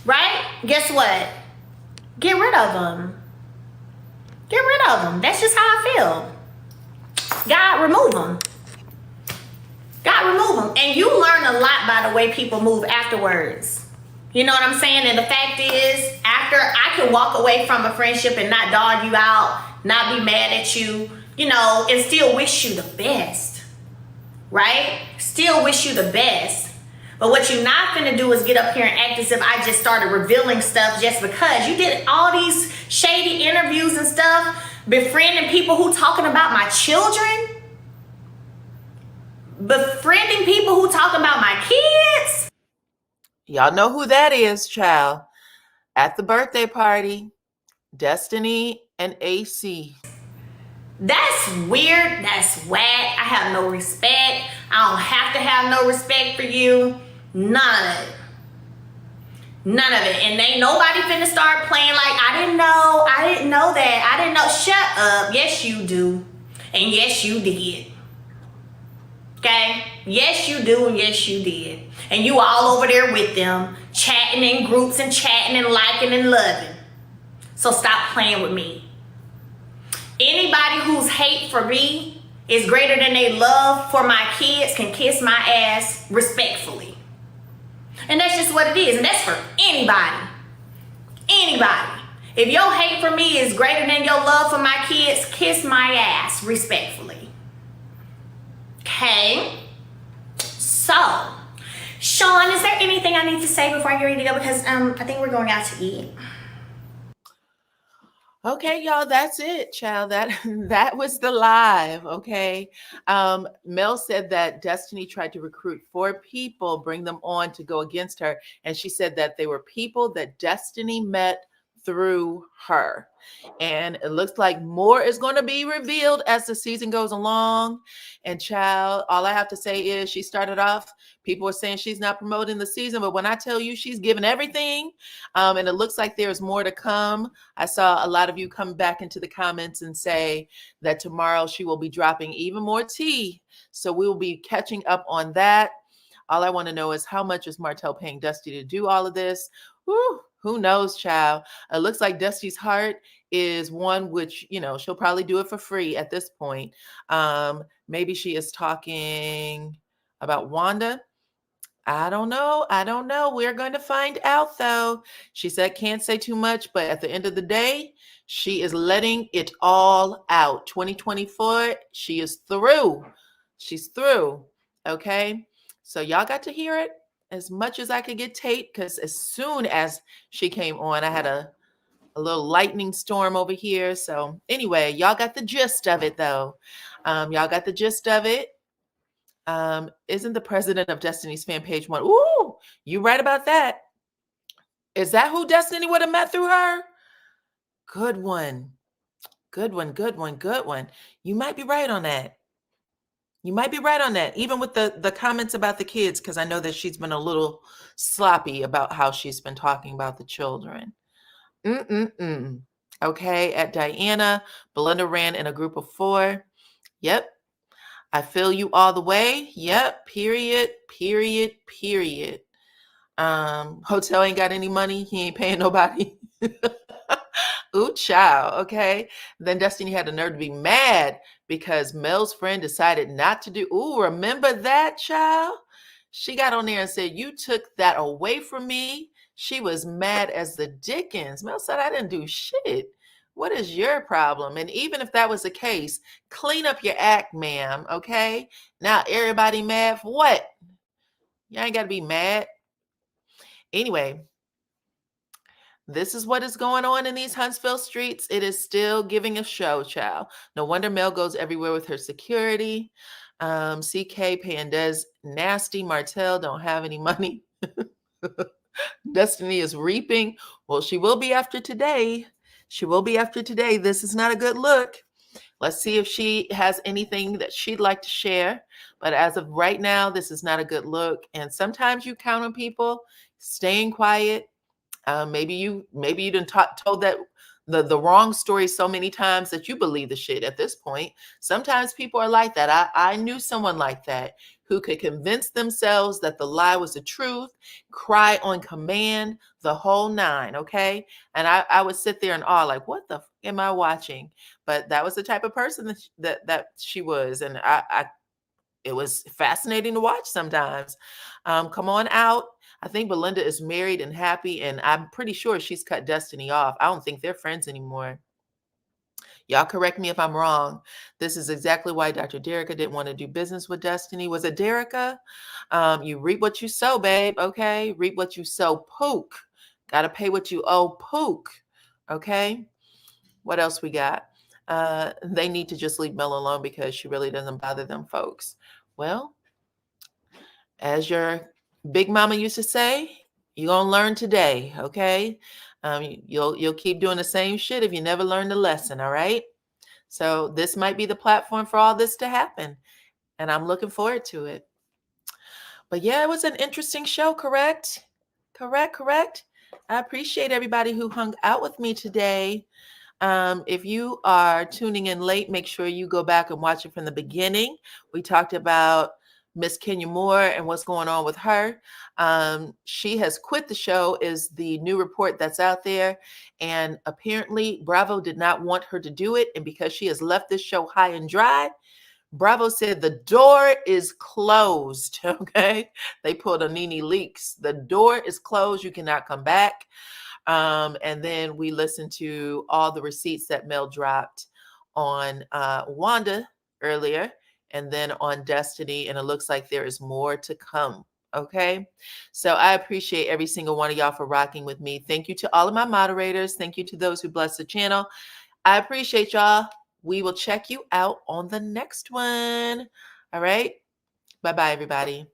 right? Guess what? Get rid of them. Get rid of them. That's just how I feel. God, remove them. God, remove them. And you learn a lot by the way people move afterwards. You know what I'm saying? And the fact is, after, I can walk away from a friendship and not dog you out, not be mad at you, you know, and still wish you the best. Right? Still wish you the best. But what you're not gonna do is get up here and act as if I just started revealing stuff just because. You did all these shady interviews and stuff, befriending people who talking about my children, befriending people who talking about my kids. Y'all know who that is, child. At the birthday party, Destiny and AC. That's weird. That's whack. I have no respect. I don't have to have no respect for you. None of it. None of it. And ain't nobody finna start playing like, I didn't know. I didn't know that. I didn't know. Shut up. Yes, you do. And yes, you did. Okay? Yes, you do. And yes, you did. And you all over there with them, chatting in groups and chatting and liking and loving. So stop playing with me. Anybody whose hate for me is greater than their love for my kids can kiss my ass respectfully. And that's just what it is. And that's for anybody. Anybody. If your hate for me is greater than your love for my kids, kiss my ass respectfully. Okay? So, Sean, is there anything I need to say before I get ready to go? Because I think we're going out to eat. Okay, y'all, that's it, child. That was the live, okay? Mel said that Destiny tried to recruit 4 people, bring them on to go against her. And she said that they were people that Destiny met through her. And it looks like more is going to be revealed as the season goes along. And child, all I have to say is she started off, people are saying she's not promoting the season, but when I tell you she's given everything, and it looks like there's more to come. I saw a lot of you come back into the comments and say that tomorrow she will be dropping even more tea. So we will be catching up on that. All I want to know is how much is Martell paying Dusty to do all of this? Whew, who knows, child? It looks like Dusty's heart is one which, you know, she'll probably do it for free at this point. Maybe she is talking about Wanda. I don't know. I don't know. We're going to find out, though. She said can't say too much, but at the end of the day, she is letting it all out. 2024, she is through. She's through. Okay. So y'all got to hear it as much as I could get Tate, because as soon as she came on, I had a little lightning storm over here. So anyway, y'all got the gist of it, though. Y'all got the gist of it. Isn't the president of Destiny's fan page one? Ooh, you right about that. Is that who Destiny would have met through her? Good one. Good one, good one, good one. You might be right on that. You might be right on that. Even with the comments about the kids, because I know that she's been a little sloppy about how she's been talking about the children. Okay, at Dyana, Belinda ran in a group of 4. Yep. I feel you all the way. Yep. Period. Period. Period. Hotel ain't got any money. He ain't paying nobody. Ooh, child. Okay. Then Destiny had the nerve to be mad because Mel's friend decided not to do. Ooh, remember that, child? She got on there and said, you took that away from me. She was mad as the dickens. Mel said, I didn't do shit. What is your problem? And even if that was the case, clean up your act, ma'am. Okay. Now everybody mad for what? You ain't got to be mad. Anyway, this is what is going on in these Huntsville streets. It is still giving a show, child. No wonder Mel goes everywhere with her security. CK paying Des nasty. Martell don't have any money. Destiny is reaping. Well, she will be after today. She will be after today. This is not a good look. Let's see if she has anything that she'd like to share. But as of right now, this is not a good look. And sometimes you count on people staying quiet. Maybe you done told that the wrong story so many times that you believe the shit at this point. Sometimes people are like that. I knew someone like that who could convince themselves that the lie was the truth, cry on command, the whole 9, okay? And I would sit there in awe, like, what the f am I watching? But that was the type of person that she was. And it was fascinating to watch sometimes. Come on out. I think Belinda is married and happy, and I'm pretty sure she's cut Destiny off. I don't think they're friends anymore. Y'all correct me if I'm wrong. This is exactly why Dr. Derica didn't want to do business with Destiny. Was it Derica? You reap what you sow, babe. Okay. Reap what you sow. Pook. Got to pay what you owe. Pook. Okay. What else we got? They need to just leave Mel alone because she really doesn't bother them folks. Well, as your big mama used to say, you're going to learn today. Okay. You'll keep doing the same shit if you never learn the lesson. All right. So this might be the platform for all this to happen. And I'm looking forward to it. But yeah, it was an interesting show. Correct. I appreciate everybody who hung out with me today. If you are tuning in late, make sure you go back and watch it from the beginning. We talked about Miss Kenya Moore and what's going on with her. She has quit the show is the new report that's out there. And apparently Bravo did not want her to do it. And because she has left this show high and dry, Bravo said the door is closed. Okay. They pulled a Nene Leakes. The door is closed. You cannot come back. And then we listened to all the receipts that Mel dropped on Wanda earlier and then on Destiny. And it looks like there is more to come. Okay. So I appreciate every single one of y'all for rocking with me. Thank you to all of my moderators. Thank you to those who bless the channel. I appreciate y'all. We will check you out on the next one. All right. Bye-bye, everybody.